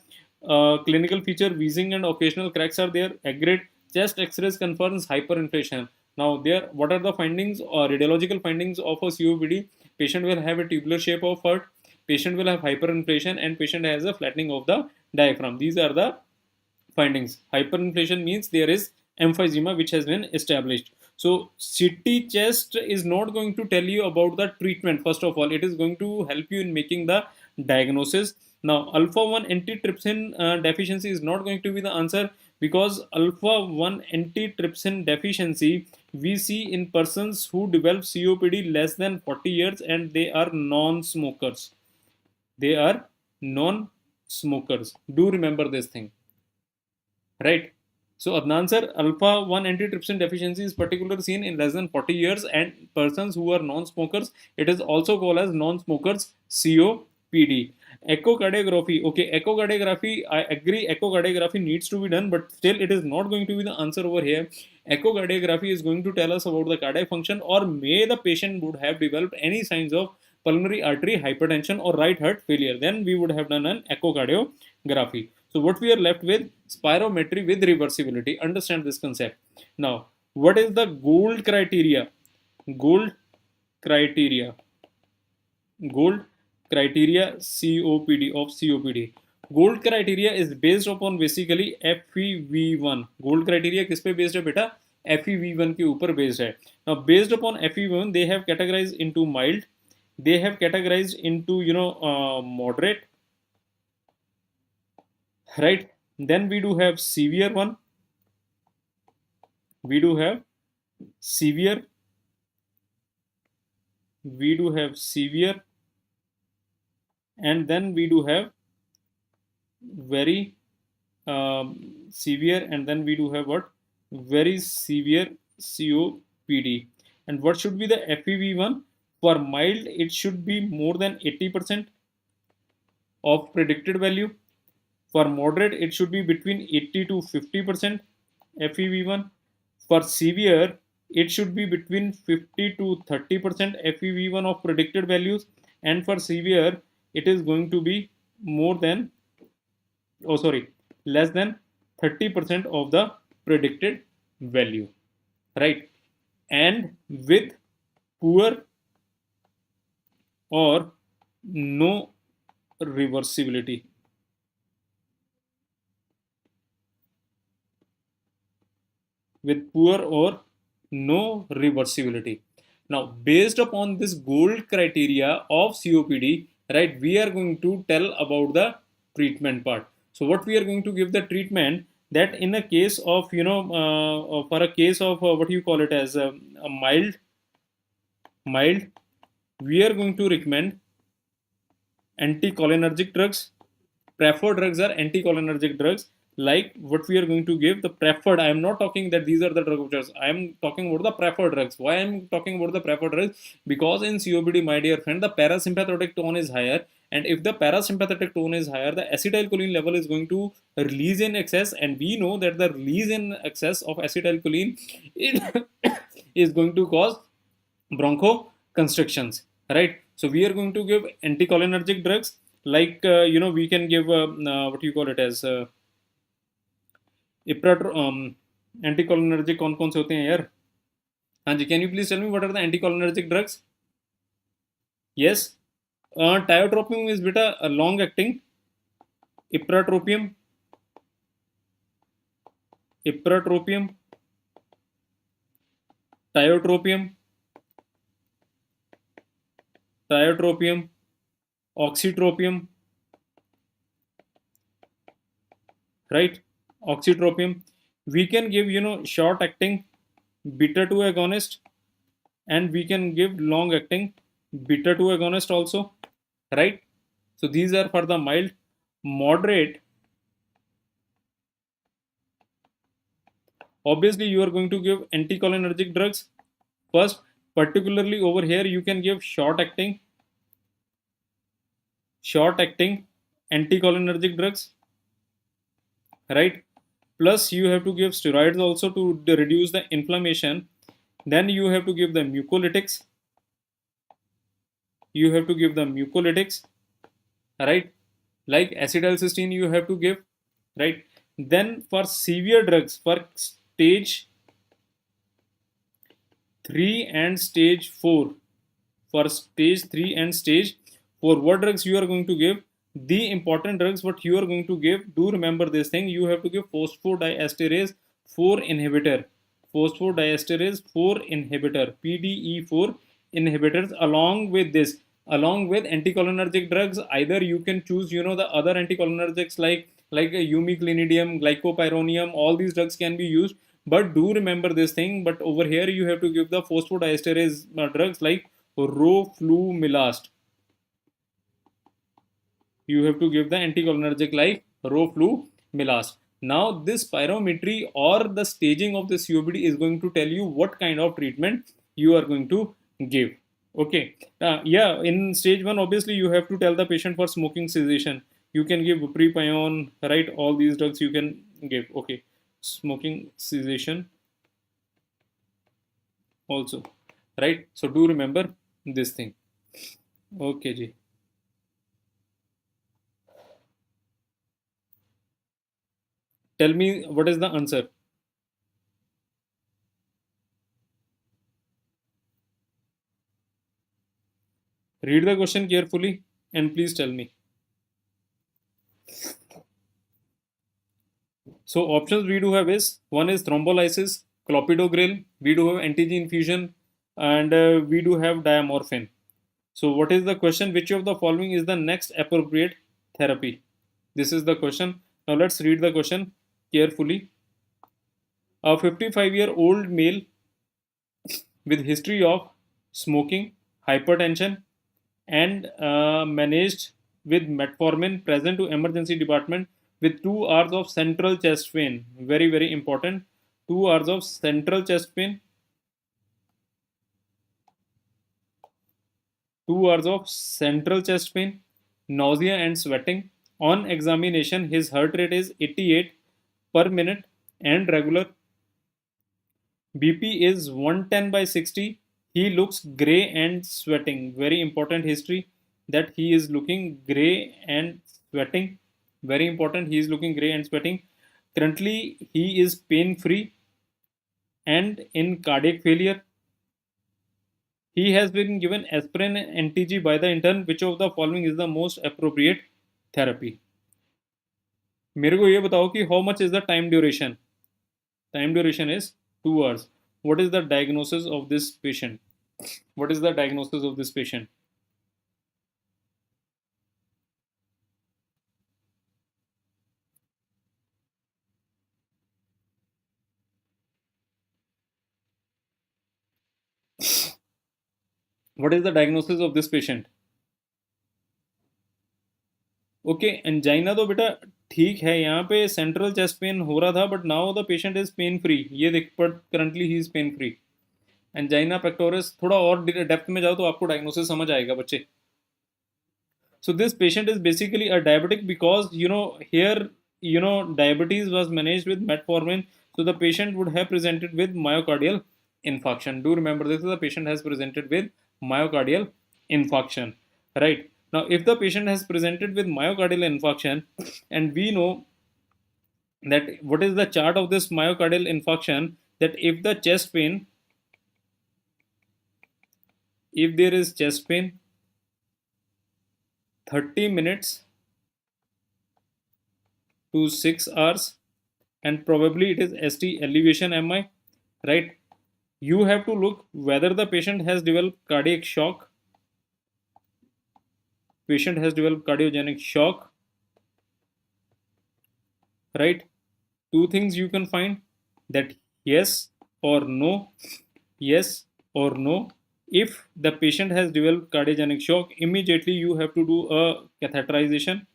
Clinical feature, wheezing and occasional cracks are there. Agreed. Chest X-rays confirms hyperinflation. Now there, what are the findings or radiological findings of a COPD? Patient will have a tubular shape of heart. Patient will have hyperinflation, and patient has a flattening of the diaphragm. These are the findings. Hyperinflation means there is emphysema which has been established. So CT chest is not going to tell you about the treatment. First of all, it is going to help you in making the diagnosis. Now alpha 1 antitrypsin deficiency is not going to be the answer, because alpha 1 antitrypsin deficiency we see in persons who develop COPD less than 40 years and they are non-smokers. They are non-smokers. Do remember this thing, right? So Adnan sir, alpha 1 antitrypsin deficiency is particularly seen in less than 40 years and persons who are non-smokers. It is also called as non-smokers COPD. Echocardiography. Okay, echocardiography, I agree, echocardiography needs to be done, but still it is not going to be the answer over here. Echocardiography is going to tell us about the cardiac function, or may the patient would have developed any signs of pulmonary artery hypertension or right heart failure. Then we would have done an echocardiography. So what we are left with, spirometry with reversibility. Understand this concept. Now, what is the gold criteria? Gold criteria. Gold criteria COPD of COPD. Gold criteria is based upon basically FEV1. Gold criteria किस पे based है बेटा? FEV1 के ऊपर based है. Now based upon FEV1, they have categorized into mild. They have categorized into moderate, right? Then we do have severe one. We do have severe. We do have severe, and then we do have very severe, and then we do have what? Very severe COPD. And what should be the FEV1? For mild, it should be more than 80% of predicted value. For moderate, it should be between 80 to 50% FEV1. For severe, it should be between 50 to 30% FEV1 of predicted values. And for severe, it is going to be more than, less than 30% of the predicted value, right? And with poor or no reversibility. With poor or no reversibility. Now, based upon this gold criteria of COPD, right, we are going to tell about the treatment part. So, what we are going to give the treatment, that in a case of, for a case of what you call it as a mild, we are going to recommend anticholinergic drugs. Preferred drugs are anticholinergic drugs. Like what we are going to give, the preferred, I am not talking that these are the drugs, I am talking about the preferred drugs. Why I am talking about the preferred drugs? Because in COPD, my dear friend, the parasympathetic tone is higher, and if the parasympathetic tone is higher, the acetylcholine level is going to release in excess, and we know that the release in excess of acetylcholine is going to cause bronchoconstrictions, right? So we are going to give anticholinergic drugs, like we can give what you call it as anticholinergic कौन कौन से होते हैं यार? हाँ जी, can you please tell me what are the anticholinergic drugs? Yes, tiotropium is बेटा long acting. Ipratropium, ipratropium, tiotropium, tiotropium, oxitropium, right? Oxytropium. We can give short acting beta 2 agonist, and we can give long acting beta 2 agonist also, right? So these are for the mild. Moderate, obviously you are going to give anticholinergic drugs first. Particularly over here, you can give short acting anticholinergic drugs, right? Plus you have to give steroids also to reduce the inflammation. Then you have to give the mucolytics. Right? Like acetylcysteine you have to give, right? Then for severe drugs, for stage 3 and stage 4, for stage 3 and stage 4, what drugs you are going to give? The important drugs what you are going to give, do remember this thing, you have to give phosphodiesterase 4 inhibitor, PDE4 inhibitors, along with this, along with anticholinergic drugs. Either you can choose the other anticholinergics like umeclinidium, glycopyrronium, all these drugs can be used, but do remember this thing. But over here you have to give the phosphodiesterase drugs like roflumilast. You have to give the anticholinergic like roflumilast. Now this spirometry or the staging of the COPD is going to tell you what kind of treatment you are going to give. Okay. Yeah, in stage 1, obviously you have to tell the patient for smoking cessation. You can give bupropion, right? All these drugs you can give. Okay. Smoking cessation also, right? So do remember this thing. Okay, ji. Tell me what is the answer. Read the question carefully and please tell me. So options we do have is, one is thrombolysis, clopidogrel, we do have anti-G infusion, and we do have diamorphine. So what is the question? Which of the following is the next appropriate therapy? This is the question. Now let's read the question carefully. A 55-year-old male with history of smoking, hypertension, and managed with metformin present to emergency department with 2 hours of central chest pain. Very, very important. 2 hours of central chest pain. 2 hours of central chest pain, nausea and sweating. On examination, his heart rate is 88 per minute and regular. BP is 110 by 60. He looks grey and sweating. Very important history that he is looking grey and sweating. Very important. He is looking grey and sweating. Currently, he is pain free and in cardiac failure. He has been given aspirin and NTG by the intern. Which of the following is the most appropriate therapy? मेरे को ये बताओ कि how much is the time duration? Time duration is 2 hours. What is the diagnosis of this patient? What is the diagnosis of this patient? What is the diagnosis of this patient? Okay angina तो बेटा ठीक है, यहाँ पे central chest pain हो रहा था but now the patient is pain free, ये देख but currently he is pain free. Angina pectoris थोड़ा और डेप्थ में जाओ तो आपको डायग्नोसिस समझ आएगा बच्चे. So this patient is basically a diabetic because here diabetes was managed with metformin. So the patient would have presented with myocardial infarction. Do remember this: the patient has presented with myocardial infarction, right? Now, if the patient has presented with myocardial infarction, and we know that what is the chart of this myocardial infarction, that if the chest pain, if there is chest pain, 30 minutes to 6 hours, and probably it is ST elevation MI, right? You have to look whether the patient has developed cardiac shock. Patient has developed cardiogenic shock, right? Two things you can find, that yes or no, yes or no. If the patient has developed cardiogenic shock, immediately you have to do a catheterization.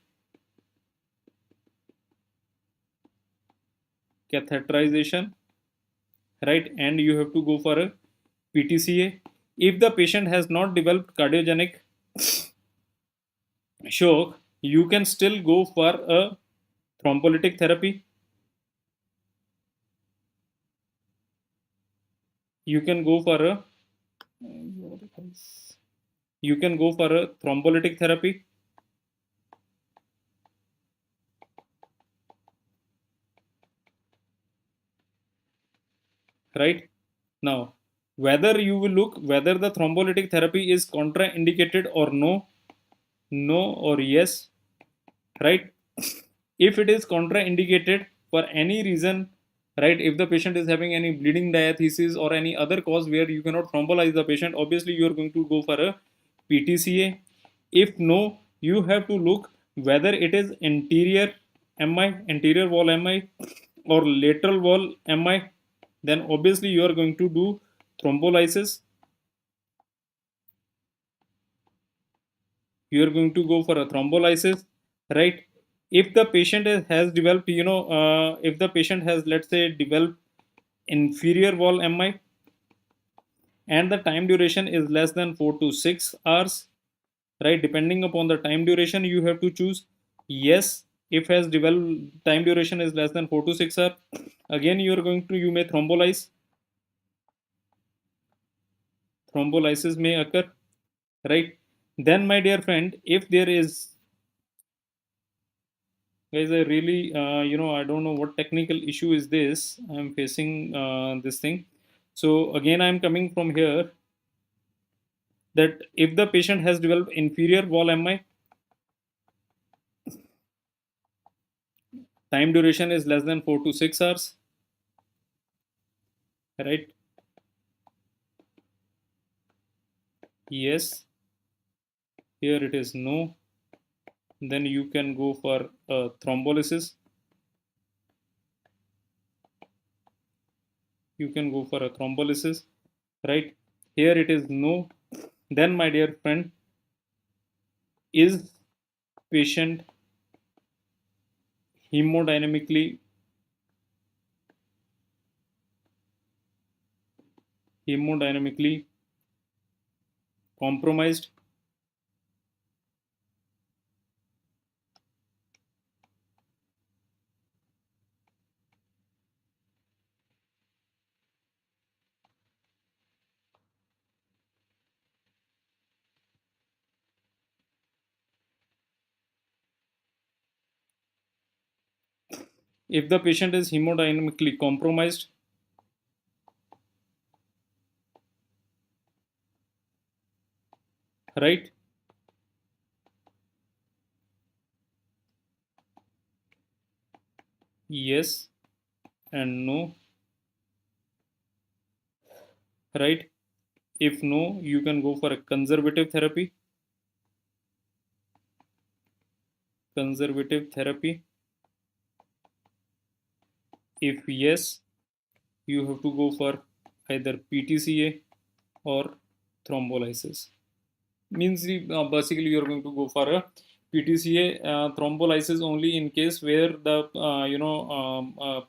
Right? And you have to go for a PTCA. If the patient has not developed cardiogenic shock, you can still go for a thrombolytic therapy. You can go for a thrombolytic therapy. Right? Now, whether you will look whether the thrombolytic therapy is contraindicated or no or yes, right? If it is contraindicated for any reason, right, if the patient is having any bleeding diathesis or any other cause where you cannot thrombolyze the patient, obviously you are going to go for a PTCA. If no, you have to look whether it is anterior wall MI, or lateral wall MI. Then obviously you are going to do thrombolysis. You are going to go for a thrombolysis, right? if the patient has developed, if the patient has, let's say, developed inferior wall MI, and the time duration is less than 4 to 6 hours, right? Depending upon the time duration, you have to choose yes. If has developed time duration is less than 4 to 6 hours, again you may thrombolyze. Thrombolysis may occur, right? Then, my dear friend, if there is, guys, I really, I don't know what technical issue is this I'm facing, this thing. So again, I'm coming from here, that if the patient has developed inferior wall MI, time duration is less than 4 to 6 hours, right? Yes. Here it is no. Then you can go for thrombolysis. You can go for a thrombolysis, right? Here it is no. Then, my dear friend, is patient hemodynamically compromised? If the patient is hemodynamically compromised, right? Yes and no, right? If no, you can go for a conservative therapy. Conservative therapy. If yes, you have to go for either PTCA or thrombolysis. Means basically you're going to go for a PTCA, thrombolysis only in case where the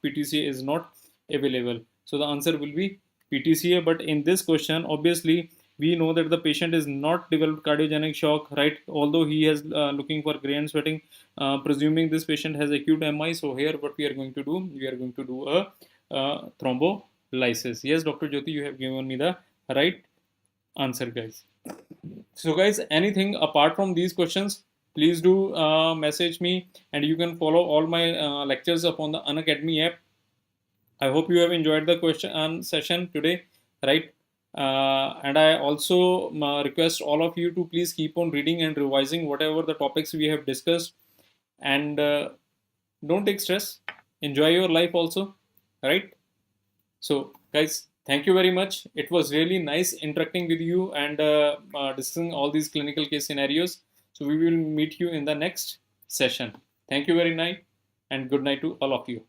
PTCA is not available. So the answer will be PTCA. But in this question, obviously we know that the patient is not developed cardiogenic shock, right? Although he is looking for gray and sweating, presuming this patient has acute MI. So here what we are going to do, we are going to do a thrombolysis. Yes, Dr. Jyoti, you have given me the right answer, guys. So guys, anything apart from these questions, please do message me, and you can follow all my lectures upon the Unacademy app. I hope you have enjoyed the question and session today, right? And I also request all of you to please keep on reading and revising whatever the topics we have discussed, and don't take stress. Enjoy your life also, right? So, guys, thank you very much. It was really nice interacting with you and discussing all these clinical case scenarios. So, we will meet you in the next session. Thank you very much, and good night to all of you.